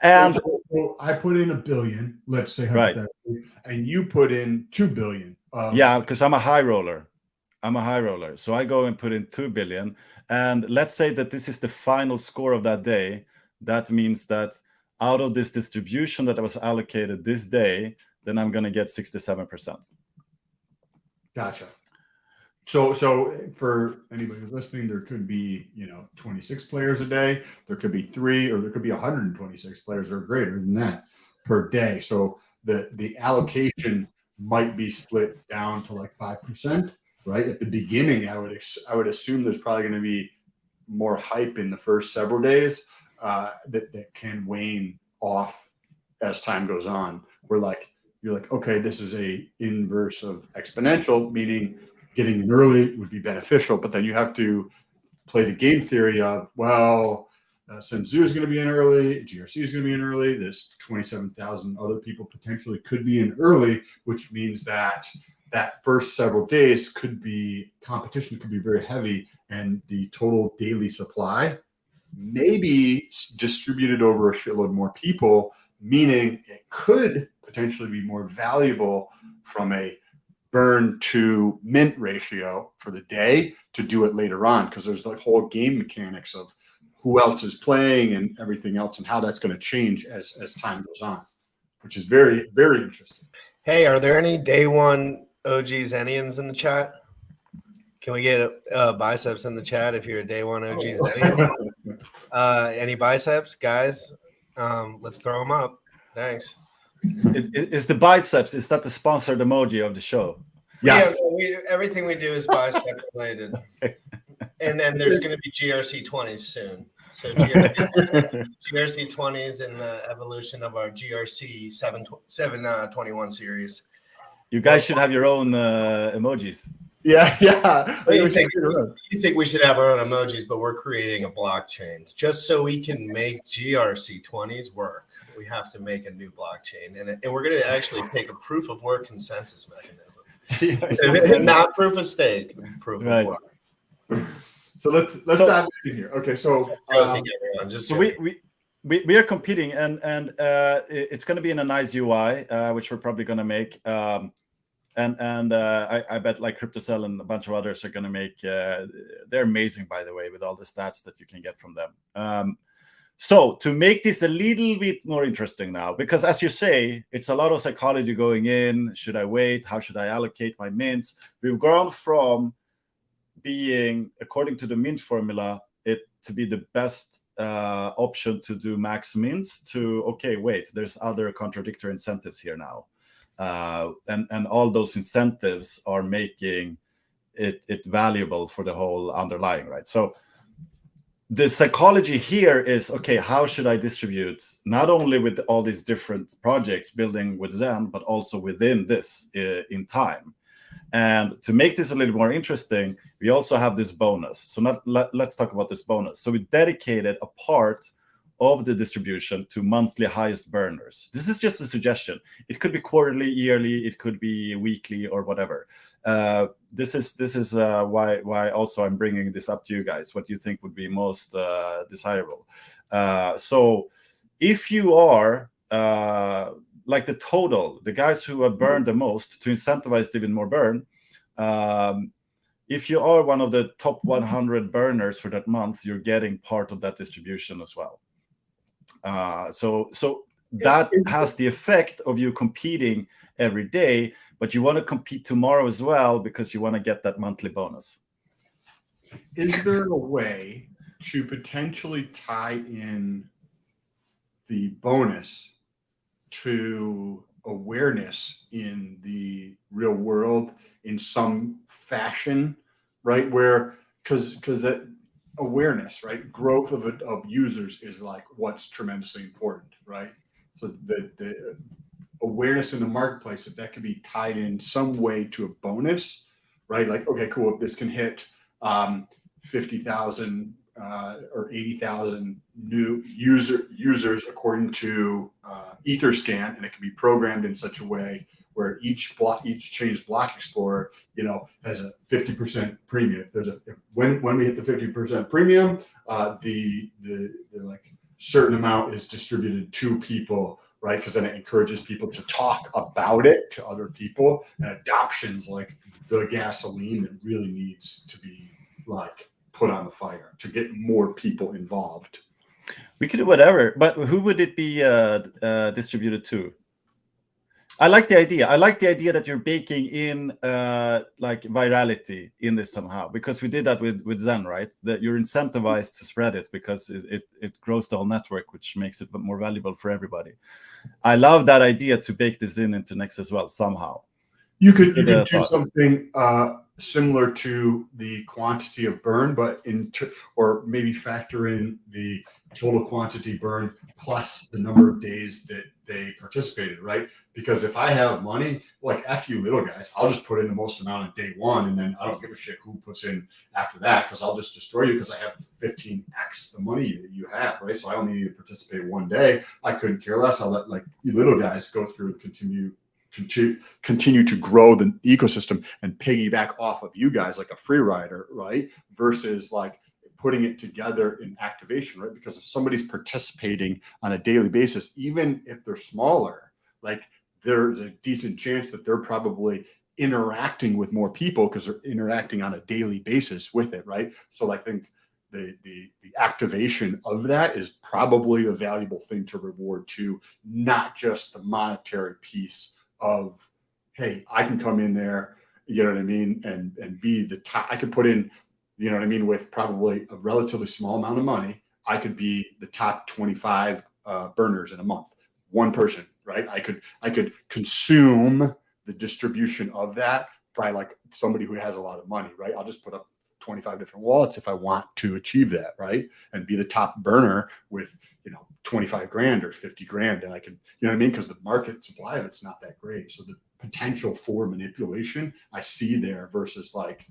And so I put in $1 billion, let's say, right, and you put in 2 billion. Yeah, because I'm a high roller. So I go and put in 2 billion, and let's say that this is the final score of that day. That means that out of this distribution that I was allocated this day, then I'm going to get 67%. Gotcha. So for anybody who's listening, there could be 26 players a day. There could be 3, or there could be 126 players or greater than that per day. So the allocation might be split down to like 5%, right? At the beginning, I would assume there's probably going to be more hype in the first several days that can wane off as time goes on. You're like, okay, this is a inverse of exponential, meaning getting in early would be beneficial, but then you have to play the game theory of, well, Xen Tzu is going to be in early, GRC is going to be in early, there's 27,000 other people potentially could be in early, which means that first several days competition could be very heavy, and the total daily supply may be distributed over a shitload more people, meaning it could potentially be more valuable from a burn to mint ratio for the day to do it later on, because there's the whole game mechanics of who else is playing and everything else, and how that's going to change as time goes on, which is very, very interesting. Hey, are there any day one OG Xenians in the chat? Can we get biceps in the chat if you're a day one OG Xenian? Any biceps, guys? Let's throw them up. Thanks. Is the biceps, is that the sponsored emoji of the show? Yes. Yeah, everything we do is bicep related. And then there's going to be GRC 20s soon. So GRC 20s and the evolution of our GRC 721 series. You guys should have your own emojis. Yeah. You think we should have our own emojis, but we're creating a blockchain just so we can make GRC 20s work. We have to make a new blockchain, and we're going to actually take a proof of work consensus mechanism, not proof of stake, proof of work. So let's dive in here. Okay, so we are competing, and it's going to be in a nice UI, which we're probably going to make. And I bet like CryptoCell and a bunch of others are going to make. They're amazing, by the way, with all the stats that you can get from them. So to make this a little bit more interesting now, because as you say, it's a lot of psychology going in. Should I wait? How should I allocate my mints? We've gone from being, according to the mint formula, it to be the best option to do max mints to, okay, wait, there's other contradictory incentives here now. And all those incentives are making it valuable for the whole underlying, right? So the psychology here is, okay, how should I distribute not only with all these different projects building with Xen, but also within this in time. And to make this a little more interesting, we also have this bonus. So let's talk about this bonus. So we dedicated a part of the distribution to monthly highest burners. This is just a suggestion. It could be quarterly, yearly, it could be weekly, or whatever. This is why also I'm bringing this up to you guys. What you think would be most desirable? So if you are like the guys who have burned the most to incentivize even more burn. If you are one of the top 100 burners for that month, you're getting part of that distribution as well. So that has the effect of you competing every day, but you want to compete tomorrow as well because you want to get that monthly bonus. Is there a way to potentially tie in the bonus to awareness in the real world in some fashion, right? Where because that awareness, right, growth of users is like what's tremendously important, right? So the awareness in the marketplace, if that could be tied in some way to a bonus, right? Like, okay, cool, if this can hit 50,000 or 80,000 new users according to Etherscan, and it can be programmed in such a way where each changed block explorer, has a 50% premium. If there's when we hit the 50% premium, the like certain amount is distributed to people, right? Because then it encourages people to talk about it to other people, and adoption's like the gasoline that really needs to be like put on the fire to get more people involved. We could do whatever, but who would it be distributed to? I like the idea. I like the idea that you're baking in like virality in this somehow, because we did that with Xen, right? That you're incentivized to spread it because it grows the whole network, which makes it more valuable for everybody. I love that idea to bake this into Nex as well somehow. You could do something similar to the quantity of burn, but or maybe factor in the total quantity burn plus the number of days that they participated, right? Because if I have money, like F you little guys, I'll just put in the most amount on day one, and then I don't give a shit who puts in after that, because I'll just destroy you because I have 15x the money that you have, right? So I only need to participate one day. I couldn't care less. I'll let like you little guys go through and continue to grow the ecosystem and piggyback off of you guys like a free rider, right? Versus like putting it together in activation, right? Because if somebody's participating on a daily basis, even if they're smaller, like there's a decent chance that they're probably interacting with more people because they're interacting on a daily basis with it, right? So I think the activation of that is probably a valuable thing to reward too, not just the monetary piece of, hey, I can come in there, you know what I mean, and be the top. I could put in, you know what I mean, with probably a relatively small amount of money, I could be the top 25 burners in a month. One person, right? I could consume the distribution of that by like somebody who has a lot of money, right? I'll just put up 25 different wallets if I want to achieve that, right? And be the top burner with, 25 grand or 50 grand. And I can, you know what I mean? Because the market supply of it's not that great. So the potential for manipulation I see there versus like,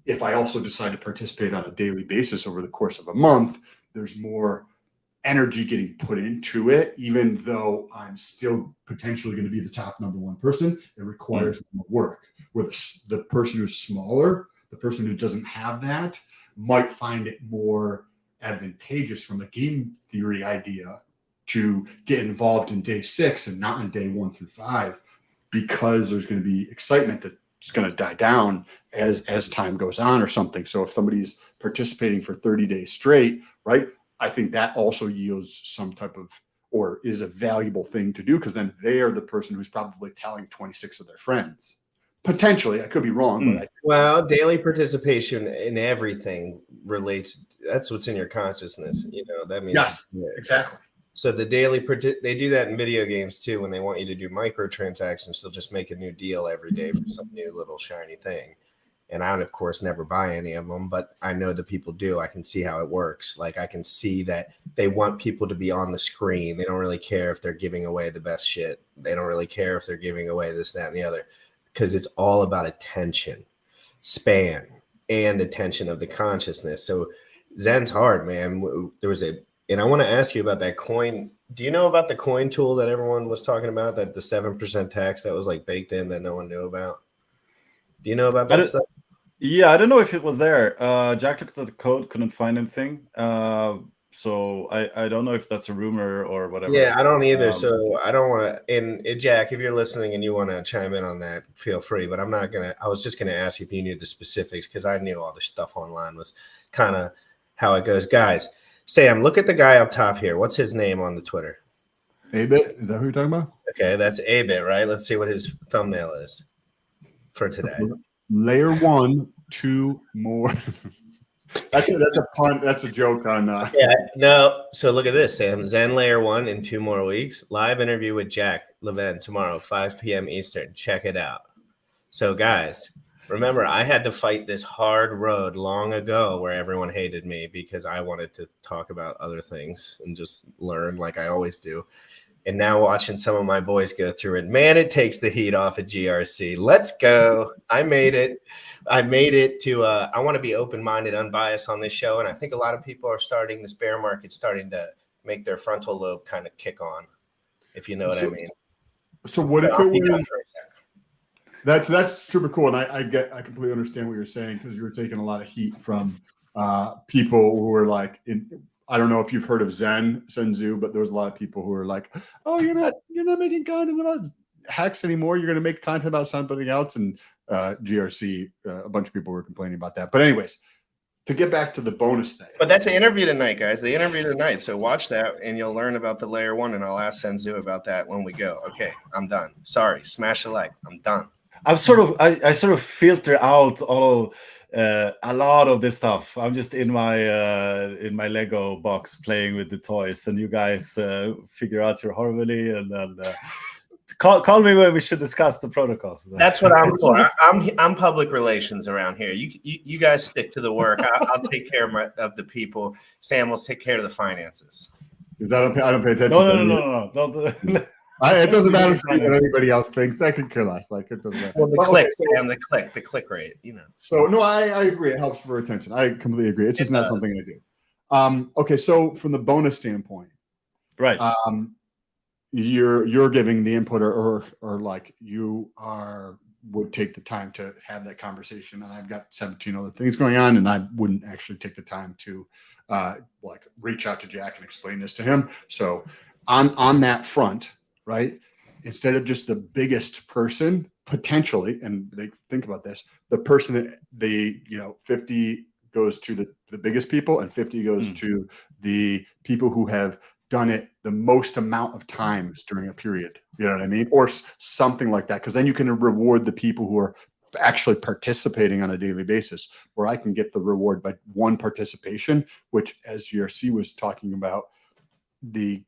if I also decide to participate on a daily basis over the course of a month, there's more energy getting put into it, even though I'm still potentially going to be the top number one person. It requires more work. Where the person who's smaller, the person who doesn't have that, might find it more advantageous from a game theory idea to get involved in day 6 and not on day 1 through 5, because there's going to be excitement that's going to die down as time goes on or something. So if somebody's participating for 30 days straight, right, I think that also yields some type of, or is a valuable thing to do, because then they are the person who's probably telling 26 of their friends. Potentially, I could be wrong, but daily participation in everything relates. That's what's in your consciousness. That means yes, exactly. So the daily they do that in video games too. When they want you to do microtransactions, they'll just make a new deal every day for some new little shiny thing. And I, of course, never buy any of them, but I know that people do. I can see how it works. Like I can see that they want people to be on the screen. They don't really care if they're giving away the best shit. They don't really care if they're giving away this, that, and the other, because it's all about attention span and attention of the consciousness. So Xen's hard, man. And I want to ask you about that coin. Do you know about the coin tool that everyone was talking about, that the 7% tax that was like baked in that no one knew about? Do you know about that stuff? Yeah, I don't know if it was there. Jack looked at the code, couldn't find anything. So I don't know if that's a rumor or whatever. Yeah, I don't either. So I don't want to. And Jack, if you're listening and you want to chime in on that, feel free. But I'm not gonna. I was just gonna ask if you knew the specifics, because I knew all the stuff online was kind of how it goes. Guys, Sam, look at the guy up top here. What's his name on the Twitter? A-Bit? Is that who you're talking about? Okay, that's A-Bit, right? Let's see what his thumbnail is for today. Layer 1 2 more. That's a pun. That's a joke on. Yeah, no. So look at this, Sam. Xen Layer 1 in 2 more weeks. Live interview with Jack Levin tomorrow, 5 p.m. Eastern. Check it out. So, guys, remember, I had to fight this hard road long ago where everyone hated me because I wanted to talk about other things and just learn like I always do. And now watching some of my boys go through it, man, it takes the heat off of GRC. Let's go. I made it. I made it to, I want to be open-minded, unbiased on this show. And I think a lot of people are starting, this bear market starting to make their frontal lobe kind of kick on, if you know what I mean. So what if I'll it be done was? for a sec. That's super cool, and I completely understand what you're saying because you were taking a lot of heat from people who were like, I don't know if you've heard of Xen Tzu, but there was a lot of people who were like, "Oh, you're not making content about Hex anymore. You're going to make content about something else." And GRC, a bunch of people were complaining about that. But anyways, to get back to the bonus thing. But that's the interview tonight, guys. The interview tonight. So watch that, and you'll learn about the Layer 1, and I'll ask Xen Tzu about that when we go. Okay, I'm done. Sorry, smash a like. I'm done. I'm I sort of filter out all a lot of this stuff. I'm just in my Lego box playing with the toys, and you guys figure out your harmony, and then call me when we should discuss the protocols. That's what I'm for. I'm public relations around here. You guys stick to the work. I'll take care of the people. Sam will take care of the finances. Because I don't pay attention. No. Don't, it doesn't matter what anybody else thinks. I could care less. Like it doesn't matter. Well, the click, Sam, the click rate, you know. So no, I agree. It helps for attention. I completely agree. It's just not something I do. Okay, so from the bonus standpoint, right? You're giving the input, or like would take the time to have that conversation, and I've got 17 other things going on, and I wouldn't actually take the time to like reach out to Jack and explain this to him. So on that front. Right? Instead of just the biggest person potentially, and they think about this, the person that 50 goes to the biggest people and 50 goes to the people who have done it the most amount of times during a period. You know what I mean? Or something like that. Because then you can reward the people who are actually participating on a daily basis, where I can get the reward by one participation, which, as GRC was talking about, the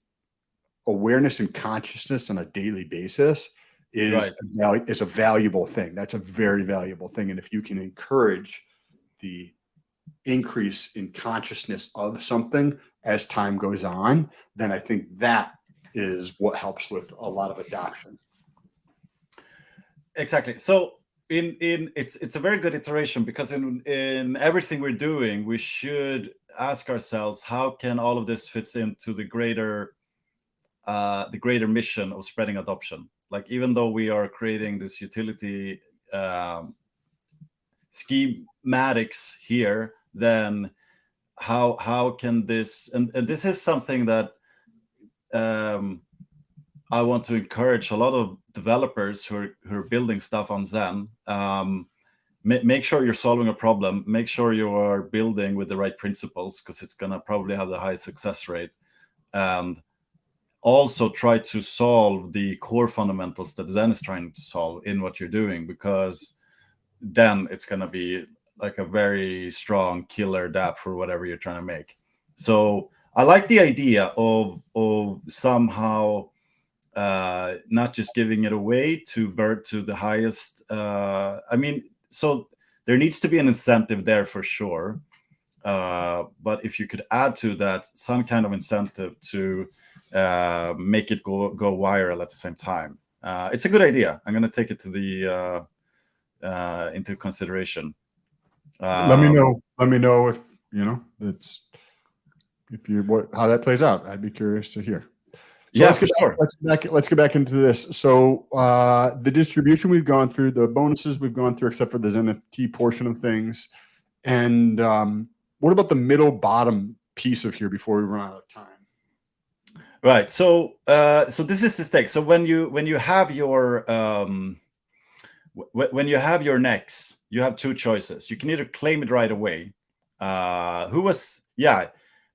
awareness and consciousness on a daily basis is a valuable thing. That's a very valuable thing. And if you can encourage the increase in consciousness of something as time goes on, then I think that is what helps with a lot of adoption. Exactly. So it's a very good iteration, because in everything we're doing, we should ask ourselves, how can all of this fits into the greater mission of spreading adoption? Like, even though we are creating this utility schematics here, then how can this, and this is something that I want to encourage a lot of developers who are building stuff on Xen. Make sure you're solving a problem. Make sure you are building with the right principles, because it's going to probably have the highest success rate. And also try to solve the core fundamentals that Xen is trying to solve in what you're doing, because then it's going to be like a very strong killer DApp for whatever you're trying to make. So I like the idea of somehow not just giving it away to the highest. So there needs to be an incentive there for sure. But if you could add to that some kind of incentive to make it go viral at the same time, it's a good idea. I'm going to take it to the into consideration. Let me know if how that plays out. I'd be curious to hear. So let's get back into this. So the distribution we've gone through, the bonuses we've gone through, except for the NFT portion of things. And what about the middle bottom piece of here before we run out of time? Right. So this is the stake. So when you have your Nex, you have two choices. You can either claim it right away.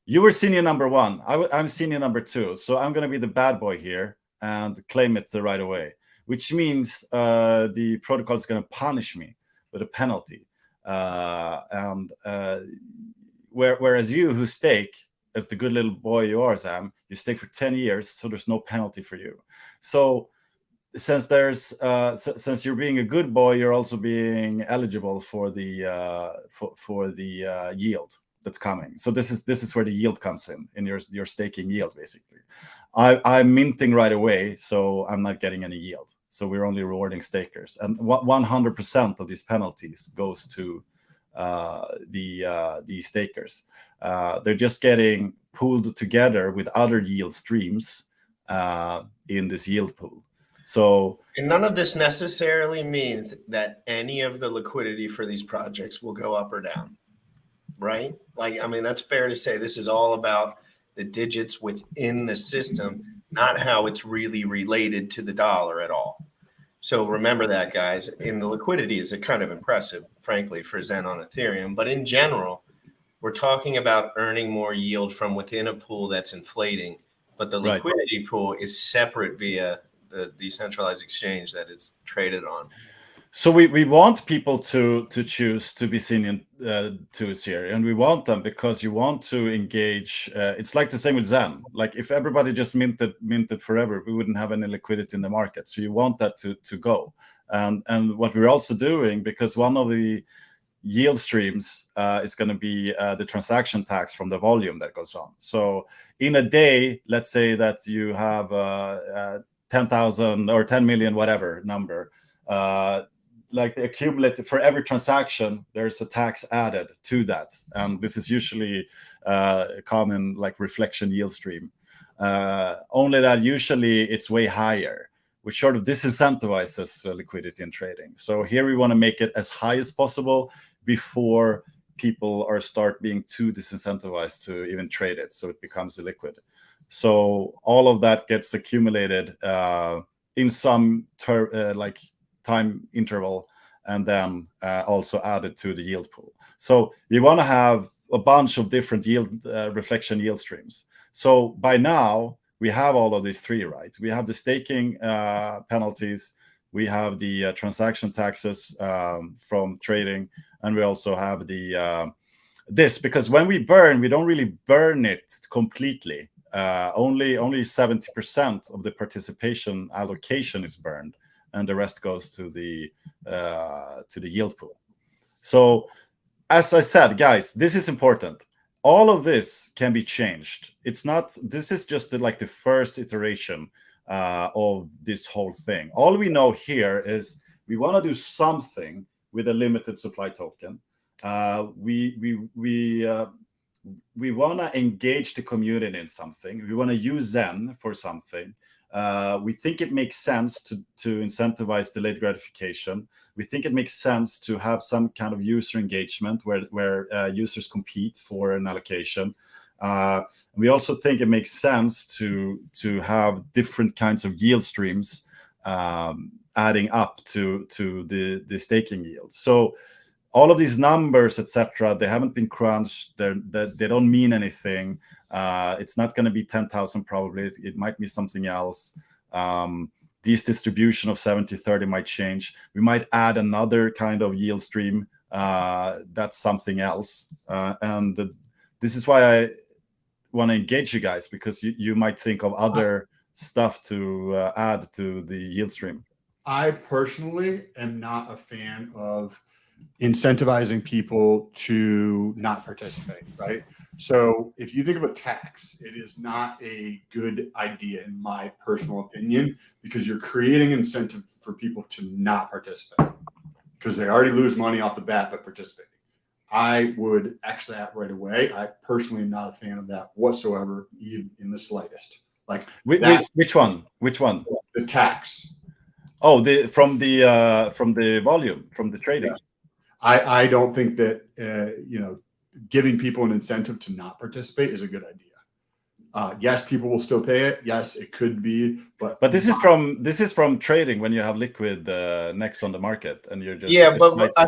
You were senior number 1. I'm senior number 2. So I'm going to be the bad boy here and claim it right away, which means the protocol is going to punish me with a penalty. Whereas you who stake, as the good little boy you are, Sam, you stake for 10 years, so there's no penalty for you. So since there's since you're being a good boy, you're also being eligible for the yield that's coming. So this is where the yield comes in your staking yield, basically. I'm minting right away, so I'm not getting any yield. So we're only rewarding stakers, and 100% of these penalties goes to the stakers. They're just getting pooled together with other yield streams in this yield pool. So, and none of this necessarily means that any of the liquidity for these projects will go up or down, right? Like, I mean, that's fair to say. This is all about the digits within the system, not how it's really related to the dollar at all. So remember that, guys. And the liquidity is kind of impressive, frankly, for Xen on Ethereum. But in general, we're talking about earning more yield from within a pool that's inflating. But the liquidity pool is separate via the decentralized exchange that it's traded on. So we want people to choose to be seen to us here, and we want them because you want to engage. It's like the same with Xen. Like if everybody just minted forever, we wouldn't have any liquidity in the market. So you want that to go. And what we're also doing, because one of the yield streams is going to be the transaction tax from the volume that goes on. So in a day, let's say that you have 10,000 or 10 million, whatever number. Like the accumulated for every transaction, there's a tax added to that, and this is usually a common like reflection yield stream. Only that usually it's way higher, which sort of disincentivizes liquidity in trading. So here we want to make it as high as possible before people start being too disincentivized to even trade it, so it becomes illiquid. So all of that gets accumulated in some like time interval, and then also added to the yield pool. So we want to have a bunch of different yield reflection yield streams. So by now we have all of these three, right? We have the staking penalties, we have the transaction taxes from trading, and we also have the this, because when we burn, we don't really burn it completely. Only 70% of the participation allocation is burned, and the rest goes to the yield pool. So, as I said, guys, this is important. All of this can be changed. It's not. This is just like the first iteration of this whole thing. All we know here is we want to do something with a limited supply token. We want to engage the community in something. We want to use Xen for something. We think it makes sense to incentivize delayed gratification. We think it makes sense to have some kind of user engagement where users compete for an allocation. We also think it makes sense to have different kinds of yield streams adding up to the staking yield. So all of these numbers, etc., they haven't been crunched. They don't mean anything. It's not going to be 10,000 probably. It might be something else. This distribution of 70-30 might change. We might add another kind of yield stream. That's something else. And this is why I want to engage you guys, because you might think of other stuff to add to the yield stream. I personally am not a fan of incentivizing people to not participate, right? So if you think of a tax, it is not a good idea in my personal opinion, because you're creating incentive for people to not participate because they already lose money off the bat by participating. I would X that right away. I personally am not a fan of that whatsoever, even in the slightest. Like which one? The tax. Oh, from the volume, from the trading. Yeah. I don't think that giving people an incentive to not participate is a good idea. Yes, people will still pay it. Yes, it could be, but this is from trading when you have liquid Nex on the market, and you're just I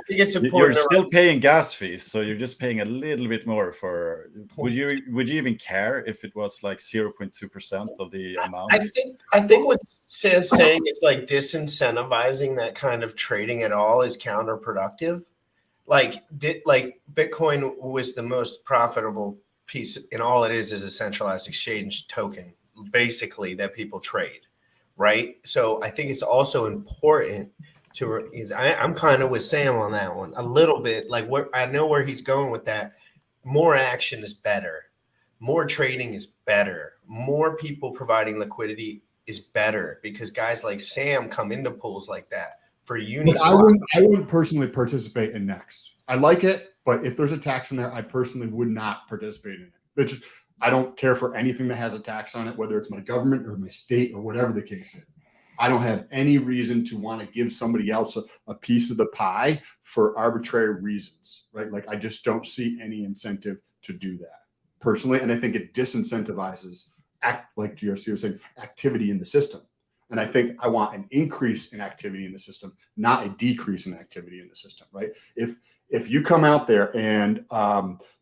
think it's important. You're still paying gas fees, so you're just paying a little bit more for. Would you even care if it was like 0.2% of the amount? I think what Sam's saying is like disincentivizing that kind of trading at all is counterproductive. like Bitcoin was the most profitable piece, and all it is a centralized exchange token, basically, that people trade, right? So I think it's also important to. I'm kind of with Sam on that one a little bit. Like I know where he's going with that. More action is better. More trading is better. More people providing liquidity is better because guys like Sam come into pools like that. For But I wouldn't personally participate in Next. I like it, but if there's a tax in there, I personally would not participate in it. I don't care for anything that has a tax on it, whether it's my government or my state or whatever the case is. I don't have any reason to want to give somebody else a piece of the pie for arbitrary reasons, right? Like I just don't see any incentive to do that personally. And I think it disincentivizes, like GRC was saying, activity in the system. And I think I want an increase in activity in the system, not a decrease in activity in the system, right? If you come out there and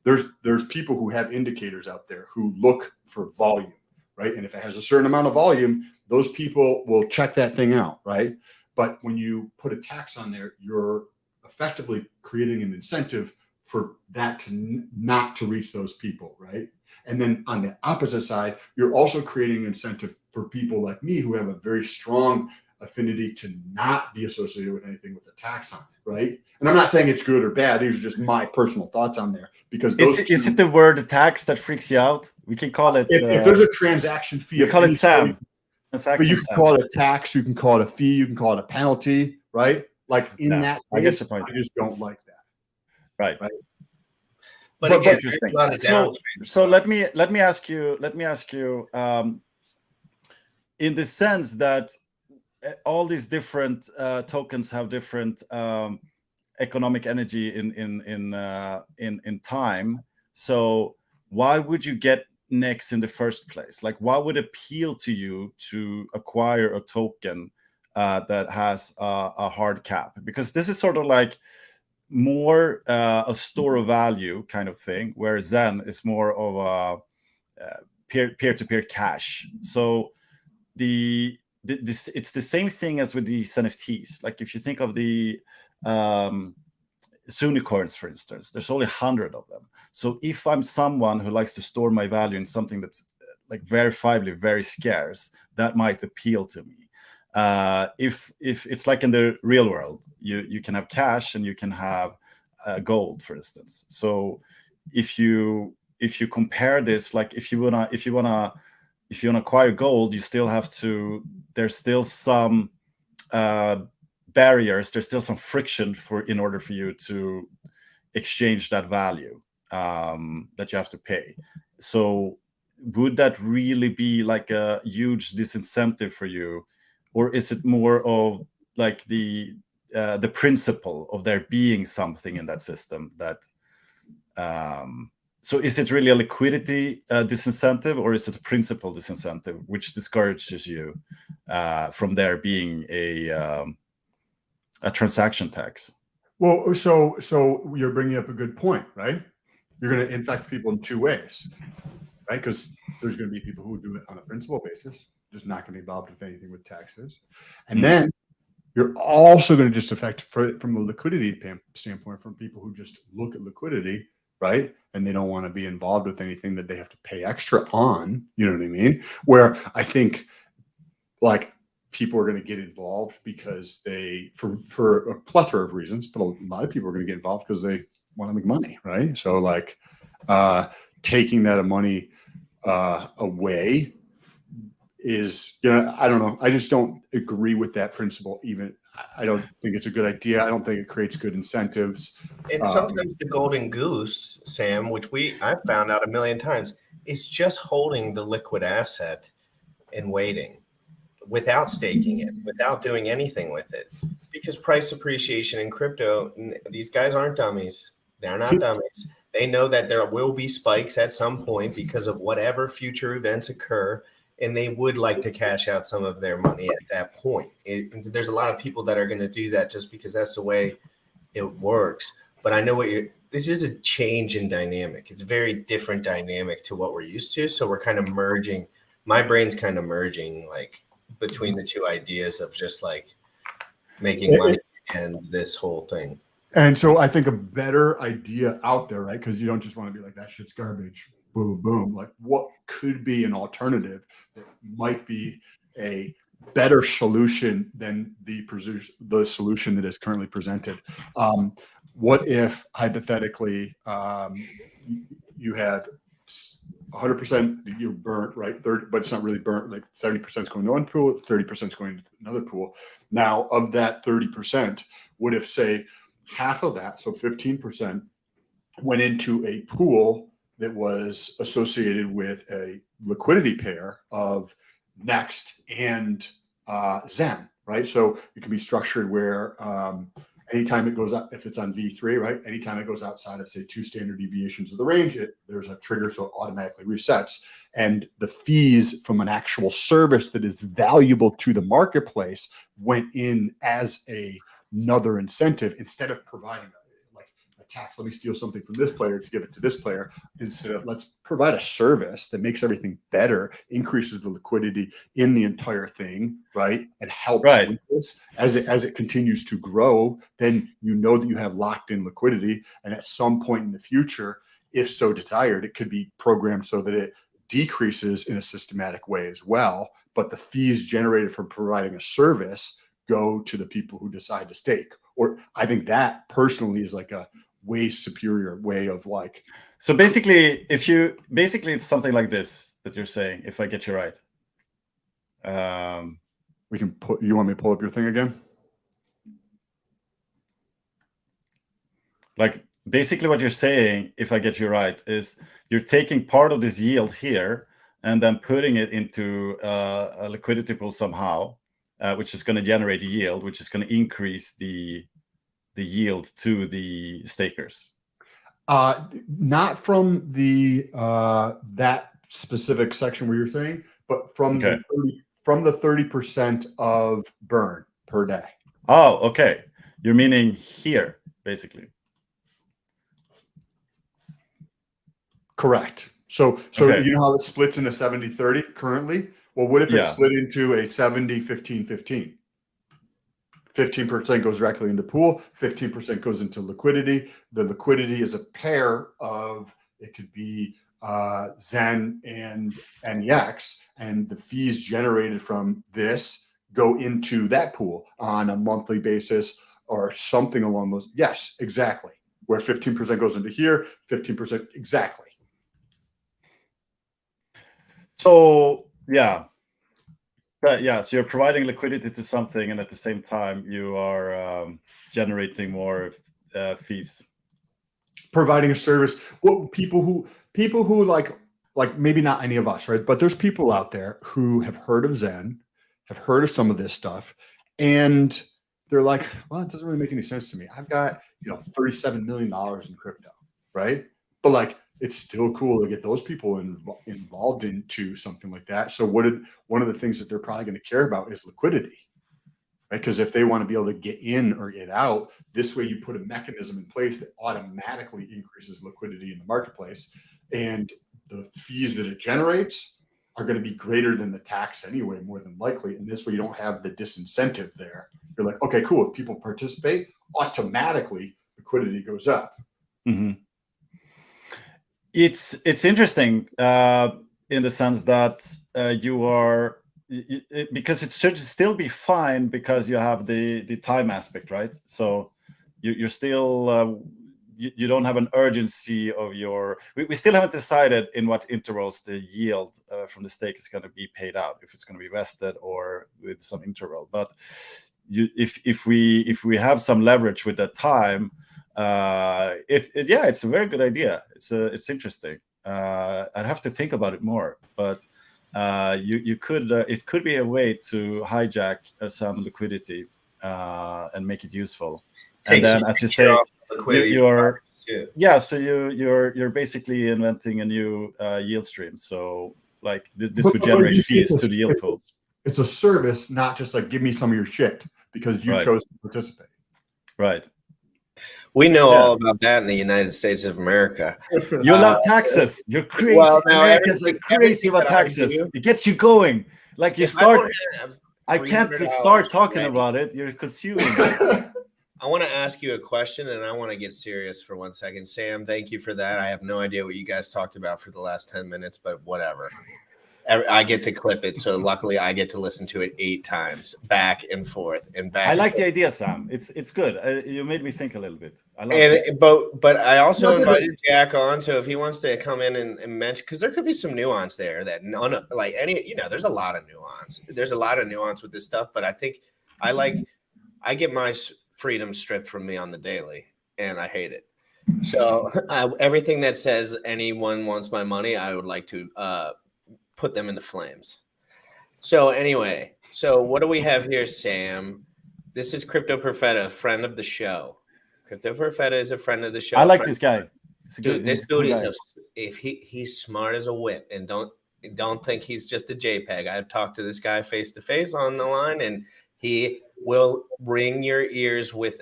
there's people who have indicators out there who look for volume, right? And if it has a certain amount of volume, those people will check that thing out, right? But when you put a tax on there, you're effectively creating an incentive for that to not to reach those people, right? And then on the opposite side, you're also creating an incentive for people like me who have a very strong affinity to not be associated with anything with a tax on it, right? And I'm not saying it's good or bad. These are just my personal thoughts on there because is it the word tax that freaks you out? We can call it. If there's a transaction fee, you call it SAM. But you can call it a tax, you can call it a fee, you can call it a penalty, right? Like in that case, I guess the point. I just don't like that. Right. But again, interesting. So let me ask you. In the sense that all these different tokens have different economic energy in time. So why would you get Nex in the first place? Like, what would appeal to you to acquire a token that has a hard cap? Because this is sort of like more a store of value kind of thing, whereas Xen is more of a peer-to-peer cash. So it's the same thing as with these NFTs. Like if you think of the unicorns, for instance, there's only 100 of them. So if I'm someone who likes to store my value in something that's like verifiably very scarce, that might appeal to me. If it's like in the real world, you can have cash and you can have gold, for instance. So if you compare this, like if you wanna acquire gold, you still have to. There's still some barriers. There's still some friction in order for you to exchange that value that you have to pay. So would that really be like a huge disincentive for you? Or is it more of like the principle of there being something in that system that? So is it really a liquidity disincentive, or is it a principle disincentive which discourages you from there being a transaction tax? Well, so you're bringing up a good point, right? You're going to infect people in two ways, right? Because there's going to be people who do it on a principle basis, just not going to be involved with anything with taxes. And then you're also going to just affect from a liquidity standpoint from people who just look at liquidity, right? And they don't want to be involved with anything that they have to pay extra on, you know what I mean? Where I think like people are going to get involved because they, for a plethora of reasons, but a lot of people are going to get involved because they want to make money, right? So like taking that money away is, I don't know. I just don't agree with that principle. Even I don't think it's a good idea. I don't think it creates good incentives. And sometimes the golden goose, Sam, which I've found out a million times, is just holding the liquid asset and waiting without staking it, without doing anything with it. Because price appreciation in crypto, these guys aren't dummies. They're not dummies. They know that there will be spikes at some point because of whatever future events occur. And they would like to cash out some of their money at that point. There's a lot of people that are going to do that just because that's the way it works. But I know this is a change in dynamic. It's a very different dynamic to what we're used to. So we're kind of merging. My brain's kind of merging like between the two ideas of just like making money and this whole thing. And so I think a better idea out there, right? Because you don't just want to be like, that shit's garbage, boom, boom. Like, what could be an alternative that might be a better solution than the solution that is currently presented? What if, hypothetically, you have 100% you're burnt, right? 30, but it's not really burnt. Like 70% is going to one pool, 30% is going to another pool. Now, of that 30%, what if, say, half of that, so 15%, went into a pool that was associated with a liquidity pair of Next and Xen, right? So it can be structured where anytime it goes up, if it's on V3, right? Anytime it goes outside of, say, 2 standard deviations of the range, there's a trigger, so it automatically resets. And the fees from an actual service that is valuable to the marketplace went in as another incentive instead of providing a tax. Let me steal something from this player to give it to this player. Instead of, let's provide a service that makes everything better, increases the liquidity in the entire thing, right? And helps with this as it continues to grow. Then you know that you have locked in liquidity, and at some point in the future, if so desired, it could be programmed so that it decreases in a systematic way as well. But the fees generated from providing a service go to the people who decide to stake. Or I think that personally is like a way superior way of like. So basically, it's something like this that you're saying, if I get you right. We can put, you want me to pull up your thing again? Like basically what you're saying, if I get you right, is you're taking part of this yield here and then putting it into a liquidity pool somehow, which is going to generate a yield, which is going to increase the yield to the stakers. Not from the that specific section where you're saying, but from the 30% of burn per day. Oh, okay. You're meaning here, basically. Correct. So you know how it splits into 70-30 currently? Well, what if it split into a 70-15-15? 15% goes directly into pool, 15% goes into liquidity. The liquidity is a pair of, it could be Xen and NEX, and the fees generated from this go into that pool on a monthly basis or something along those. Yes, exactly. Where 15% goes into here, 15%, exactly. So, yeah. So you're providing liquidity to something, and at the same time, you are generating more fees. Providing a service. What people who like maybe not any of us, right? But there's people out there who have heard of Xen, have heard of some of this stuff, and they're like, well, it doesn't really make any sense to me. I've got $37 million in crypto, right? But like, it's still cool to get those people involved into something like that. So one of the things that they're probably going to care about is liquidity, right? Because if they want to be able to get in or get out, this way you put a mechanism in place that automatically increases liquidity in the marketplace, and the fees that it generates are going to be greater than the tax anyway, more than likely. And this way you don't have the disincentive there. You're like, okay, cool. If people participate, automatically liquidity goes up. Mm-hmm. It's interesting in the sense that you are, because it should still be fine because you have the time aspect, right? So you're still you don't have an urgency of your. We still haven't decided in what intervals the yield from the stake is going to be paid out, if it's going to be vested or with some interval. But if we have some leverage with that time. It's a very good idea. It's interesting. I'd have to think about it more, but you could it could be a way to hijack some liquidity and make it useful. And then, as you say, you're basically inventing a new yield stream. So like this would generate fees to the yield pool. It's a service, not just like give me some of your shit because you chose to participate. Right. We know all about that in the United States of America. You love taxes. You're crazy. Well, Americans are crazy about taxes. It gets you going. Like you start. I can't start talking about it. You're consuming. I want to ask you a question, and I want to get serious for 1 second. Sam, thank you for that. I have no idea what you guys talked about for the last 10 minutes, but whatever. I get to clip it, so luckily I get to listen to it 8 times, back and forth and back. I like the idea, Sam. It's good. You made me think a little bit. I love And it. but I also invited Jack on, so if he wants to come in and mention, because there could be some nuance there that none of, like any, there's a lot of nuance. There's a lot of nuance with this stuff, but I think I get my freedom stripped from me on the daily, and I hate it. So everything that says anyone wants my money, I would like to put them in the flames. So anyway, so what do we have here, Sam? This is Crypto Perfetta, friend of the show. Crypto Perfetta is a friend of the show. I like this guy. Dude, this dude is if he's smart as a whip, and don't think he's just a JPEG. I've talked to this guy face to face on the line, and he will ring your ears with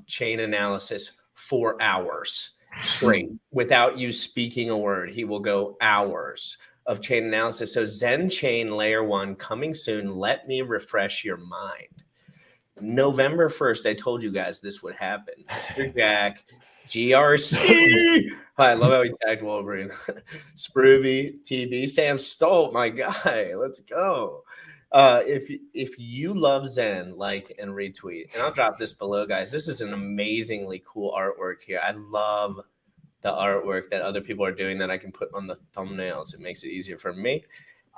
chain analysis for hours straight without you speaking a word. He will go hours of chain analysis. So Xen Chain Layer 1 coming soon. Let me refresh your mind. November 1st, I told you guys this would happen. Mr. Jack, GRC. I love how he tagged Wolverine. Sproovy, TB, Sam STOLT, my guy. Let's go. If you love Zen, like and retweet, and I'll drop this below, guys. This is an amazingly cool artwork here. I love the artwork that other people are doing that I can put on the thumbnails. It makes it easier for me.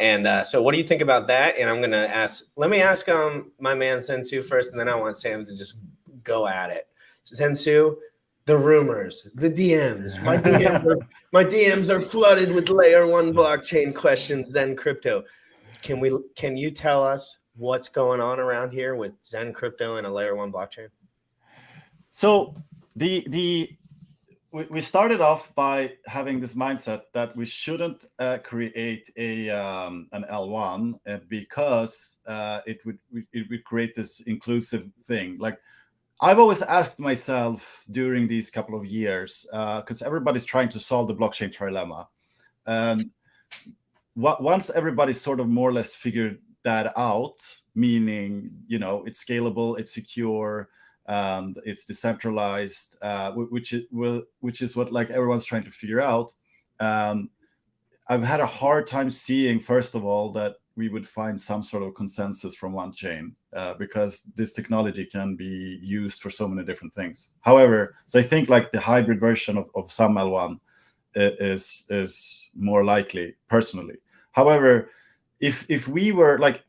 And so what do you think about that? And I'm gonna let me ask my man Xen Tzu first, and then I want Sam to just go at it. Xen Tzu, the rumors, the DMs. My DMs are flooded with layer 1 blockchain questions, Zen crypto. Can you tell us what's going on around here with Zen crypto and a layer 1 blockchain? So we started off by having this mindset that we shouldn't create an L1 because it would create this inclusive thing. Like I've always asked myself during these couple of years, because everybody's trying to solve the blockchain trilemma, and once everybody's sort of more or less figured that out, meaning it's scalable, it's secure, it's decentralized, which is what like everyone's trying to figure out. I've had a hard time seeing, first of all, that we would find some sort of consensus from one chain, because this technology can be used for so many different things. However, so I think like the hybrid version of some L1 is more likely, personally. However, if we were like,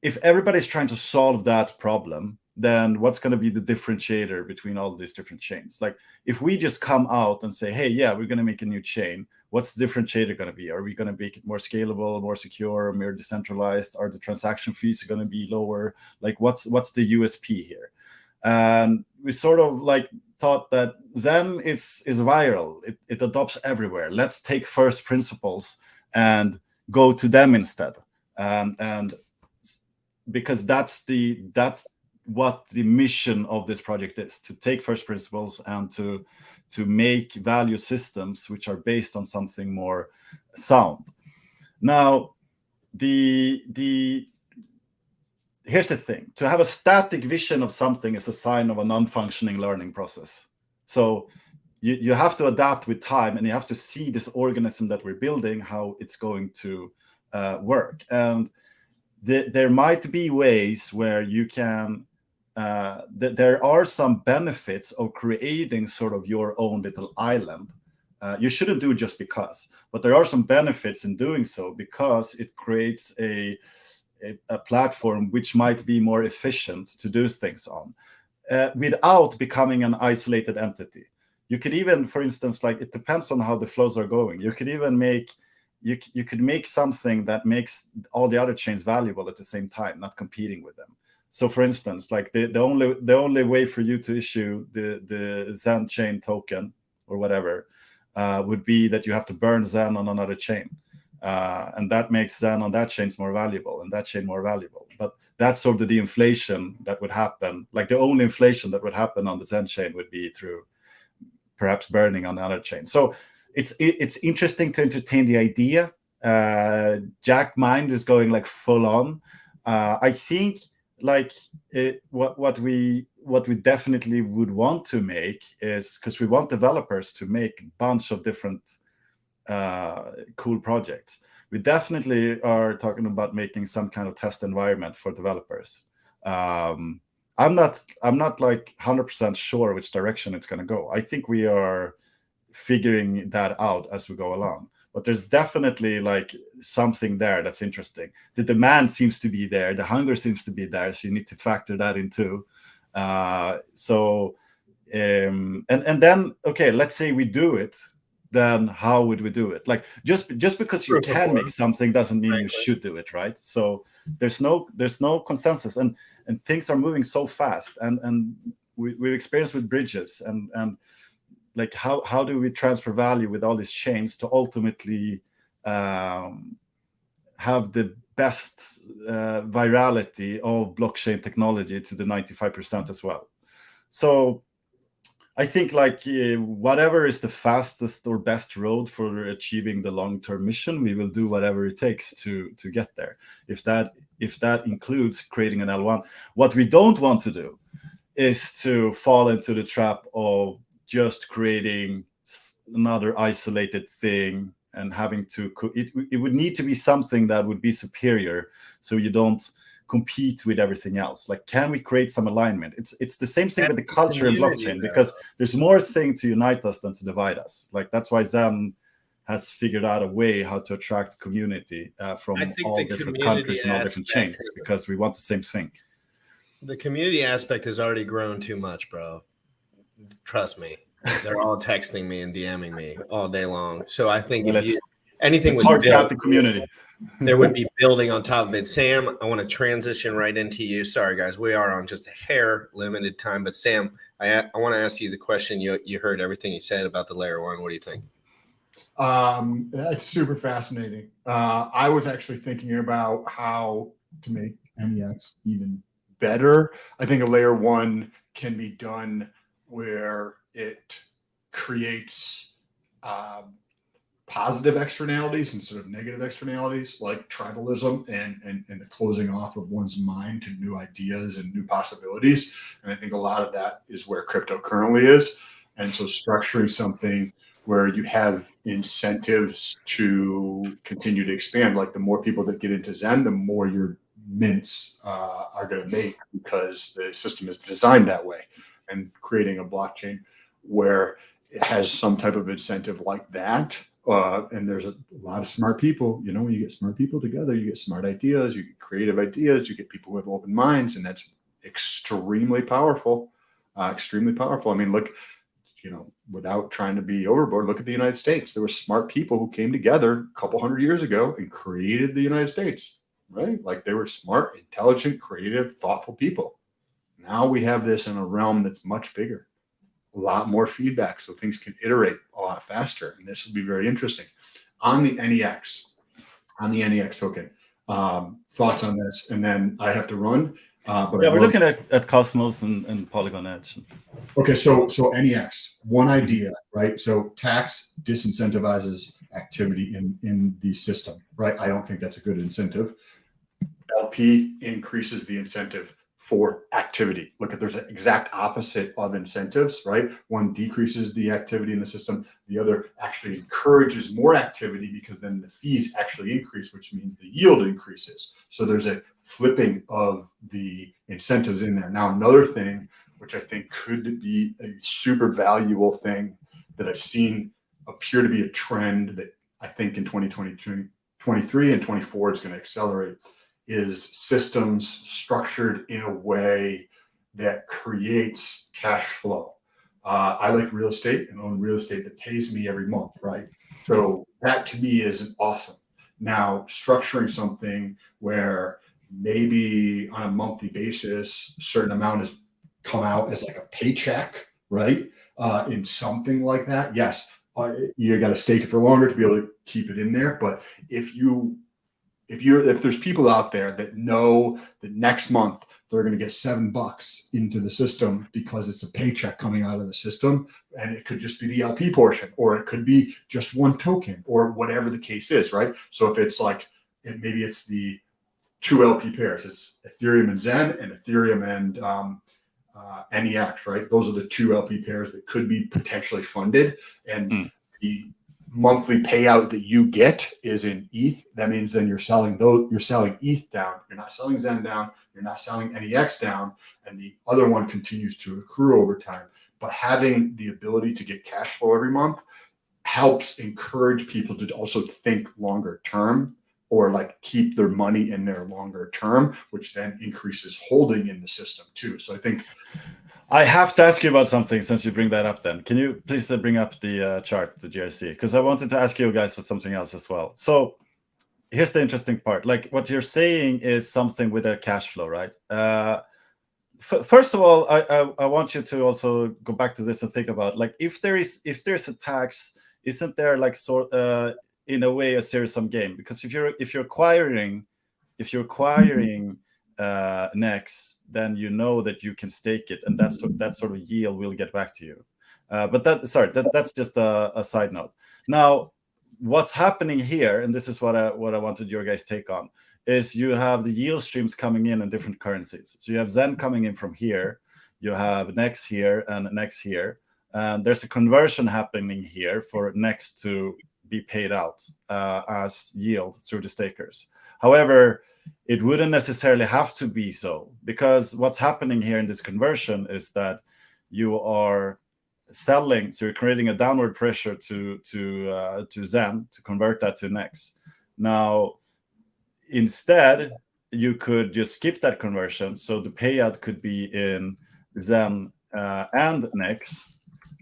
if everybody's trying to solve that problem, then what's going to be the differentiator between all these different chains? Like if we just come out and say, hey, yeah, we're going to make a new chain, what's the differentiator going to be? Are we going to make it more scalable, more secure, more decentralized? Are the transaction fees going to be lower? Like what's the USP here? And we sort of like thought that Zen is viral. It adopts everywhere. Let's take first principles and go to them instead. And because that's what the mission of this project is, to take first principles and to make value systems which are based on something more sound. Now, here's the thing: to have a static vision of something is a sign of a non-functioning learning process. So you have to adapt with time, and you have to see this organism that we're building, how it's going to work. And there might be ways where you can there are some benefits of creating sort of your own little island. You shouldn't do it just because, but there are some benefits in doing so, because it creates a platform which might be more efficient to do things on, without becoming an isolated entity. You could even, for instance, like it depends on how the flows are going. You could even make you could make something that makes all the other chains valuable at the same time, not competing with them. So, for instance, like the only way for you to issue the Xen chain token or whatever would be that you have to burn Xen on another chain, and that makes Xen on that chain more valuable and that chain more valuable. But that's sort of the inflation that would happen. Like the only inflation that would happen on the Xen chain would be through perhaps burning on the other chain. So it's interesting to entertain the idea. Jack Mind is going like full on. I think like what we definitely would want to make is, because we want developers to make a bunch of different cool projects. We definitely are talking about making some kind of test environment for developers. I'm not like 100% sure which direction it's going to go. I think we are figuring that out as we go along. But there's definitely like something there that's interesting. The demand seems to be there. The hunger seems to be there. So you need to factor that in too. And then, okay, let's say we do it. Then how would we do it? Like just because you can make something doesn't mean you should do it, right? So there's no consensus, and things are moving so fast. And we've experienced with bridges and like how do we transfer value with all these chains to ultimately have the best virality of blockchain technology to the 95% as well. So I think like whatever is the fastest or best road for achieving the long-term mission, we will do whatever it takes to get there. If that includes creating an L1, what we don't want to do is to fall into the trap of just creating another isolated thing and having to. It would need to be something that would be superior, so you don't compete with everything else. Like, can we create some alignment? It's the same thing with the culture in blockchain, because there's more thing to unite us than to divide us. Like that's why Xen has figured out a way how to attract community from all different countries and all different chains, because we want the same thing. The community aspect has already grown too much, bro. Trust me. They're all texting me and DMing me all day long. So I think anything was built, the community, there would be building on top of it. Sam, I want to transition right into you. Sorry, guys. We are on just a hair limited time. But Sam, I want to ask you the question. You heard everything you said about the layer one. What do you think? It's super fascinating. I was actually thinking about how to make NEX even better. I think a layer one can be done where it creates positive externalities instead of negative externalities, like tribalism and the closing off of one's mind to new ideas and new possibilities. And I think a lot of that is where crypto currently is. And so structuring something where you have incentives to continue to expand, like the more people that get into Xen, the more your mints are going to make, because the system is designed that way. And creating a blockchain where it has some type of incentive like that. And there's a lot of smart people. You know, when you get smart people together, you get smart ideas, you get creative ideas, you get people who have open minds, and that's extremely powerful. Extremely powerful. I mean, look, you know, without trying to be overboard, look at the United States. There were smart people who came together a couple hundred years ago and created the United States, right? Like they were smart, intelligent, creative, thoughtful people. Now we have this in a realm that's much bigger, a lot more feedback, so things can iterate a lot faster. And this will be very interesting. On the NEX token, thoughts on this, and then I have to run. We're looking at Cosmos and Polygon Edge. Okay, so NEX, one idea, right? So tax disincentivizes activity in the system, right? I don't think that's a good incentive. LP increases the incentive for activity. Look at, there's an exact opposite of incentives, right? One decreases the activity in the system. The other actually encourages more activity, because then the fees actually increase, which means the yield increases. So there's a flipping of the incentives in there. Now, another thing, which I think could be a super valuable thing that I've seen appear to be a trend that I think in 2022, 23 and 24 is going to accelerate, is systems structured in a way that creates cash flow. I like real estate and own real estate that pays me every month, right? So that to me is awesome. Now, structuring something where maybe on a monthly basis, a certain amount has come out as like a paycheck, right? In something like that, yes, you got to stake it for longer to be able to keep it in there. But if there's people out there that know that next month they're going to get $7 into the system because it's a paycheck coming out of the system, and it could just be the LP portion, or it could be just one token, or whatever the case is, right? So if it's like, maybe it's the two LP pairs. It's Ethereum and Xen, and Ethereum and NEX, right? Those are the two LP pairs that could be potentially funded. And the monthly payout that you get is in ETH. That means then you're selling ETH down. You're not selling Xen down. You're not selling NEX down. And the other one continues to accrue over time. But having the ability to get cash flow every month helps encourage people to also think longer term, or like keep their money in there longer term, which then increases holding in the system too. So I think I have to ask you about something since you bring that up. Then can you please bring up the chart, the GRC, because I wanted to ask you guys something else as well. So here's the interesting part. Like what you're saying is something with a cash flow, right? First of all, I want you to also go back to this and think about, like, if there's a tax, isn't there like in a way a zero sum game? Because if you're acquiring Nex, then you know that you can stake it, and that sort of yield will get back to you. But that's just a side note. Now, what's happening here, and this is what I wanted your guys' take on, is you have the yield streams coming in different currencies. So you have Xen coming in from here, you have Nex here and Nex here, and there's a conversion happening here for Nex to be paid out as yield through the stakers. However, it wouldn't necessarily have to be so, because what's happening here in this conversion is that you are selling, so you're creating a downward pressure to Xen to convert that to Nex. Now, instead, you could just skip that conversion, so the payout could be in Xen and Nex,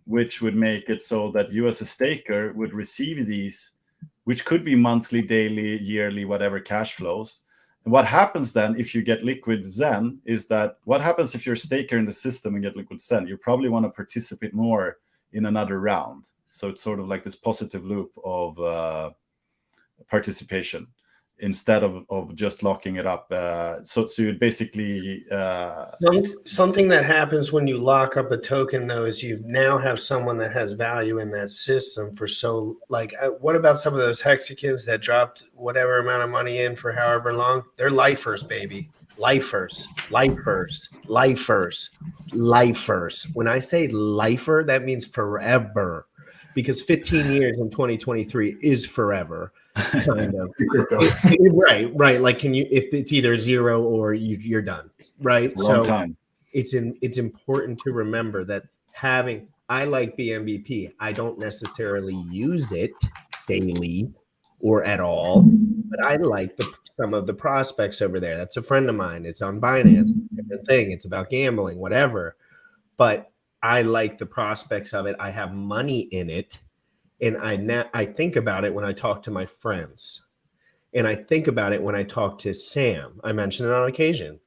which would make it so that you as a staker would receive these, which could be monthly, daily, yearly, whatever cash flows. And what happens then if you get liquid Xen is that what happens if you're a staker in the system and get liquid Xen? You probably want to participate more in another round. So it's sort of like this positive loop of participation instead of just locking it up. So you'd basically something that happens when you lock up a token, though, is you now have someone that has value in that system for so, like, what about some of those Hexicans that dropped whatever amount of money in for however long? They're lifers, baby. Lifers. When I say lifer, that means forever, because 15 years in 2023 is forever. Kind of. right. Like, if it's either zero or you're done, right? So time. It's important to remember that I like BMBP. I don't necessarily use it daily or at all, but I like some of the prospects over there. That's a friend of mine. It's on Binance. It's a different thing. It's about gambling, whatever. But I like the prospects of it. I have money in it. And I think about it when I talk to my friends, and I think about it when I talk to Sam. I mention it on occasion,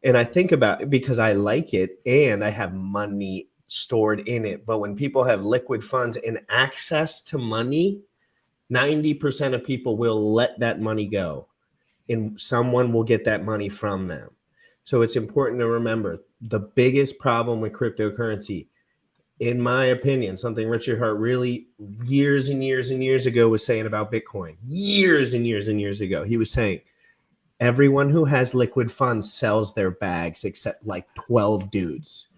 and I think about it because I like it and I have money stored in it. But when people have liquid funds and access to money, 90% of people will let that money go, and someone will get that money from them. So it's important to remember the biggest problem with cryptocurrency, in my opinion, something Richard Hart really years and years and years ago was saying about Bitcoin. Years and years and years ago, he was saying everyone who has liquid funds sells their bags except like 12 dudes.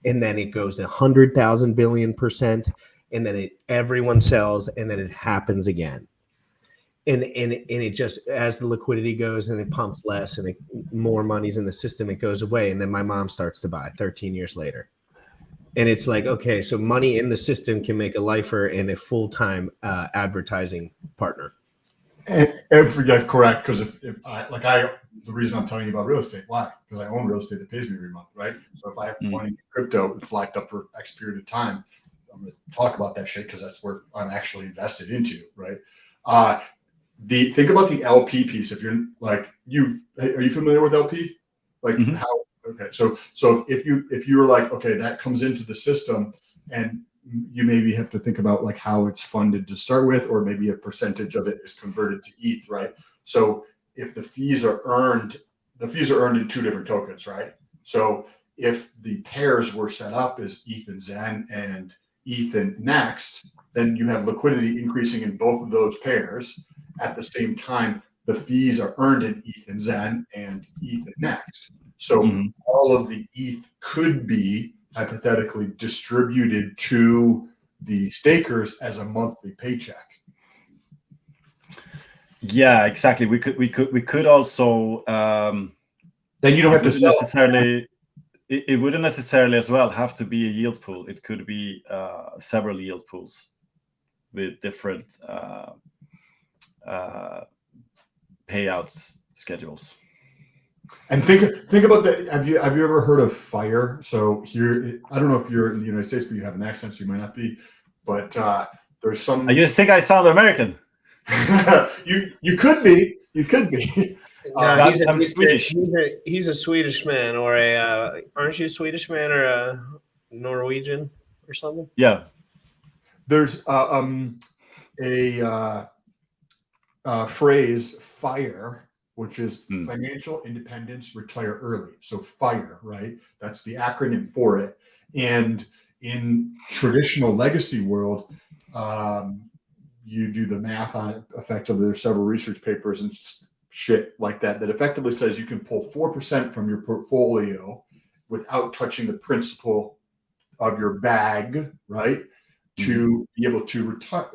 And then it goes 100,000 billion%, and then everyone sells, and then it happens again. And it just, as the liquidity goes and it pumps less and more money's in the system, it goes away. And then my mom starts to buy 13 years later. And it's like, okay, so money in the system can make a lifer and a full-time advertising partner. And correct. Because if the reason I'm telling you about real estate, why? Because I own real estate that pays me every month, right? So if I have money in crypto, it's locked up for X period of time. I'm going to talk about that shit because that's where I'm actually invested into, right? Think about the LP piece. If you're like are you familiar with LP? Like how? Okay, so if you were like, okay, that comes into the system, and you maybe have to think about like how it's funded to start with, or maybe a percentage of it is converted to ETH, right? So if the fees are earned in two different tokens, right? So if the pairs were set up as ETH and Xen and ETH and Next, then you have liquidity increasing in both of those pairs at the same time. the fees are earned in ETH and Zen and ETH and Next. So Mhm. all of the ETH could be hypothetically distributed to the stakers as a monthly paycheck. Yeah, exactly. We could also Then you don't have to wouldn't sell. necessarily. It wouldn't necessarily as well have to be a yield pool. It could be several yield pools with different payouts schedules. And think about that. Have you ever heard of FIRE? So here, I don't know if you're in the United States, but you have an accent, so you might not be. But there's some. I just think I sound American. you could be. You could be. No, I'm Swedish. He's a Swedish man, or a aren't you a Swedish man or a Norwegian or something? Yeah. There's a phrase, FIRE, which is financial independence, retire early. So FIRE, right? That's the acronym for it. And in traditional legacy world, you do the math on it effectively. There's several research papers and shit like that effectively says you can pull 4% from your portfolio without touching the principal of your bag, right? To be able to retire,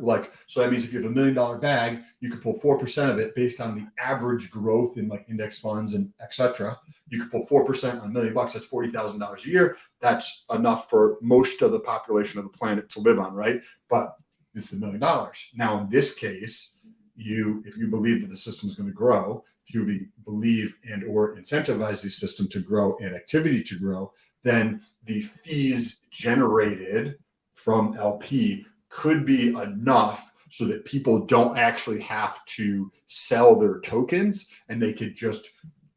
so that means if you have $1 million bag, you could pull 4% of it based on the average growth in like index funds and etc. You could pull 4% on $1 million. That's $40,000 a year. That's enough for most of the population of the planet to live on, right? But it's $1 million. Now, in this case, if you believe that the system is going to grow, if you believe and or incentivize the system to grow and activity to grow, then the fees generated from LP could be enough so that people don't actually have to sell their tokens and they could just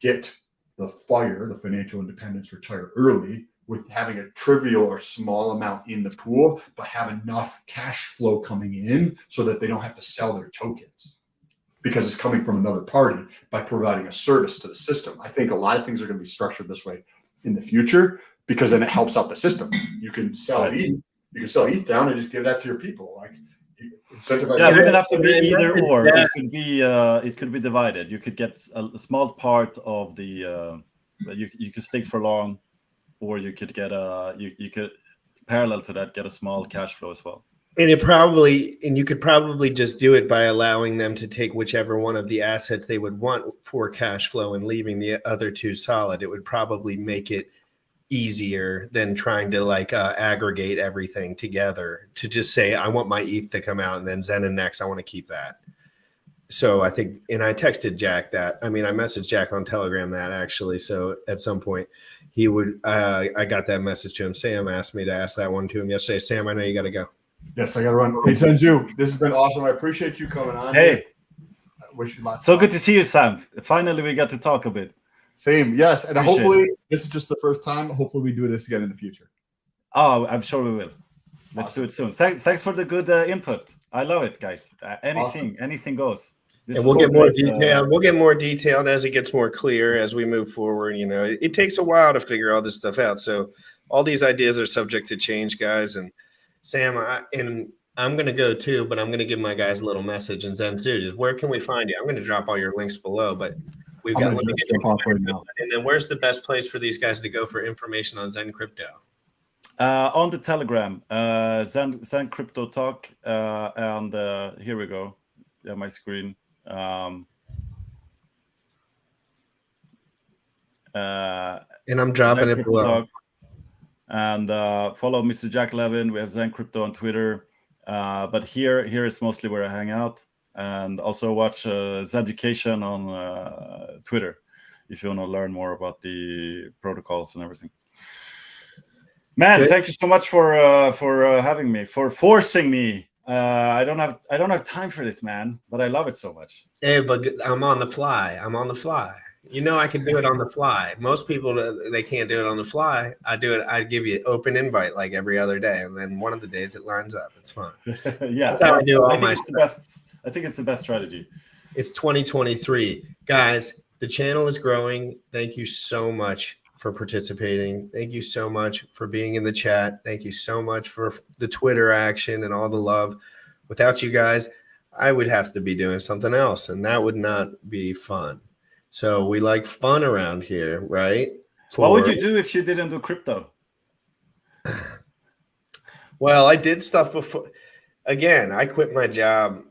get the FIRE, the financial independence, retire early with having a trivial or small amount in the pool, but have enough cash flow coming in so that they don't have to sell their tokens because it's coming from another party by providing a service to the system. I think a lot of things are going to be structured this way in the future because then it helps out the system. You can sell ETH. You can sell ETH down and just give that to your people. Like incentivize. Yeah, it wouldn't have to be either or. It could be divided. You could get a small part of the you could stake for long, or you could get you could parallel to that get a small cash flow as well. And you could probably just do it by allowing them to take whichever one of the assets they would want for cash flow and leaving the other two solid. It would probably make it easier than trying to aggregate everything together to just say, I want my ETH to come out and then Zen and Nex, I want to keep that. So I think, and I texted Jack I messaged Jack on Telegram that actually. So at some point he would, I got that message to him. Sam asked me to ask that one to him yesterday. Sam, I know you got to go. Yes, I got to run. Hey, Xen Tzu, this has been awesome. I appreciate you coming on. Hey, I wish you lots. So good to see you, Sam. Finally, we got to talk a bit. Same, yes, and Appreciate hopefully this is just the first time. Hopefully we do this again in the future. Oh, I'm sure we will. Let's do it soon. Thanks for the good input. I love it, guys. Anything goes. And we'll get more detailed. We'll get more detailed as it gets more clear as we move forward. You know, it takes a while to figure all this stuff out. So all these ideas are subject to change, guys. And Sam, I'm going to go too, but I'm going to give my guys a little message. And Xen Tzu, where can we find you? I'm going to drop all your links below, but we've got. Jump off right now. And then where's the best place for these guys to go for information on Zen Crypto? On the Telegram, Zen Crypto Talk, and here we go. Yeah, my screen. And I'm dropping it below. Talk. And follow Mr. Jack Levin. We have Zen Crypto on Twitter, but here is mostly where I hang out. And also watch Zeducation on Twitter if you want to learn more about the protocols and everything. Man, thank you so much for having me, for forcing me. I don't have time for this, man, but I love it so much. Hey, but I'm on the fly. You know, I can do it on the fly. Most people, they can't do it on the fly. I do it. I give you open invite like every other day, and then one of the days it lines up. It's fun. Yeah, that's how I do all my stuff. I think it's the best strategy. It's 2023, guys. The channel is growing. Thank you so much for participating. Thank you so much for being in the chat. Thank you so much for the Twitter action and all the love. Without you guys, I would have to be doing something else, and that would not be fun. So we like fun around here, right? What would you do if you didn't do crypto? Well, I did stuff before. Again, I quit my job.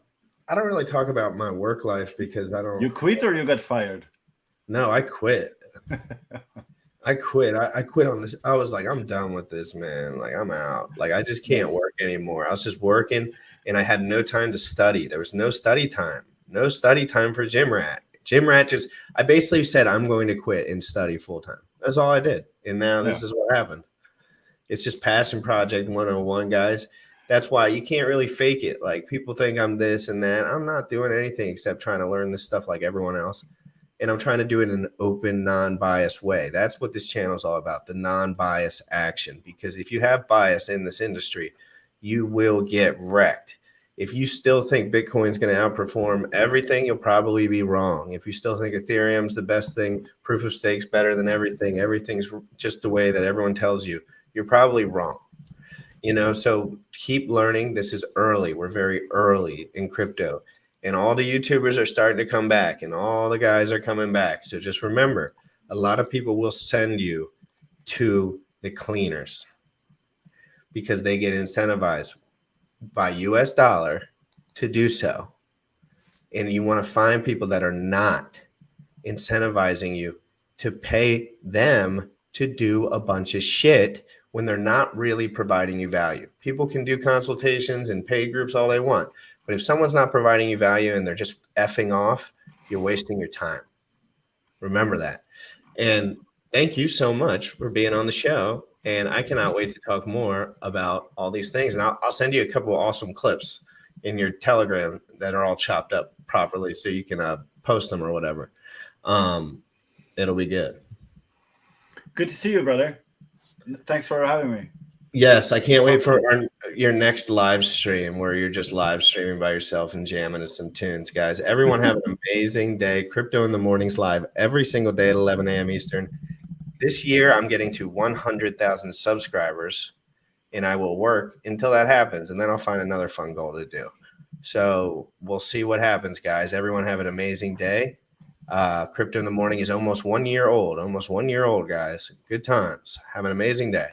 I don't really talk about my work life because I don't. You quit or you got fired? No, I quit. I quit. I quit on this. I was like, I'm done with this, man. Like, I'm out. Like, I just can't work anymore. I was just working, and I had no time to study. There was no study time. No study time for Gym Rat. Gym Rat just, I basically said, I'm going to quit and study full time. That's all I did. And now this is what happened. It's just passion project 101, guys. That's why you can't really fake it. Like, people think I'm this and that. I'm not doing anything except trying to learn this stuff like everyone else. And I'm trying to do it in an open, non-biased way. That's what this channel is all about, the non-biased action. Because if you have bias in this industry, you will get wrecked. If you still think Bitcoin's going to outperform everything, you'll probably be wrong. If you still think Ethereum's the best thing, proof of stake's better than everything, everything's just the way that everyone tells you, you're probably wrong. You know, so keep learning. This is early. We're very early in crypto. And all the YouTubers are starting to come back, and all the guys are coming back. So just remember, a lot of people will send you to the cleaners because they get incentivized by US dollar to do so. And you want to find people that are not incentivizing you to pay them to do a bunch of shit when they're not really providing you value. People can do consultations and paid groups all they want. But if someone's not providing you value and they're just effing off, you're wasting your time. Remember that. And thank you so much for being on the show. And I cannot wait to talk more about all these things. And I'll send you a couple of awesome clips in your Telegram that are all chopped up properly so you can post them or whatever. It'll be good. Good to see you, brother. Thanks for having me. Yes, I can't wait for your next live stream where you're just live streaming by yourself and jamming to some tunes, guys. Everyone have an amazing day. Crypto in the Mornings live every single day at 11 a.m. Eastern. This year, I'm getting to 100,000 subscribers, and I will work until that happens, and then I'll find another fun goal to do. So we'll see what happens, guys. Everyone have an amazing day. Crypto in the Morning is almost 1 year old. Almost 1 year old, guys. Good times. Have an amazing day.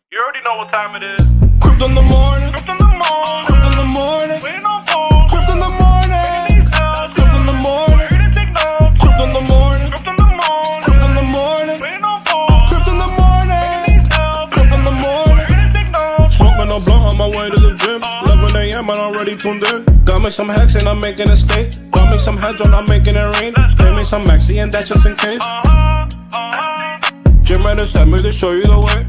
You already know what time it is. Crypto in the morning. Crypto in the morning. Crypto in the morning. We ain't on pause. Crypto in the morning. Crypto in the morning. We're here to take notes. Crypto in the morning. Crypto in the morning. Crypto in the morning. We ain't on pause. Crypto in the morning. Crypto in the morning. We're here to take notes. Smoking a blunt on my way to the gym. 11 a.m. and I'm already tuned in. Got me some hacks and I'm making a stake. Got me some heads on, I'm making it rain. Pay me some maxi and that's just in case. Gym Rat sent me to show you the way.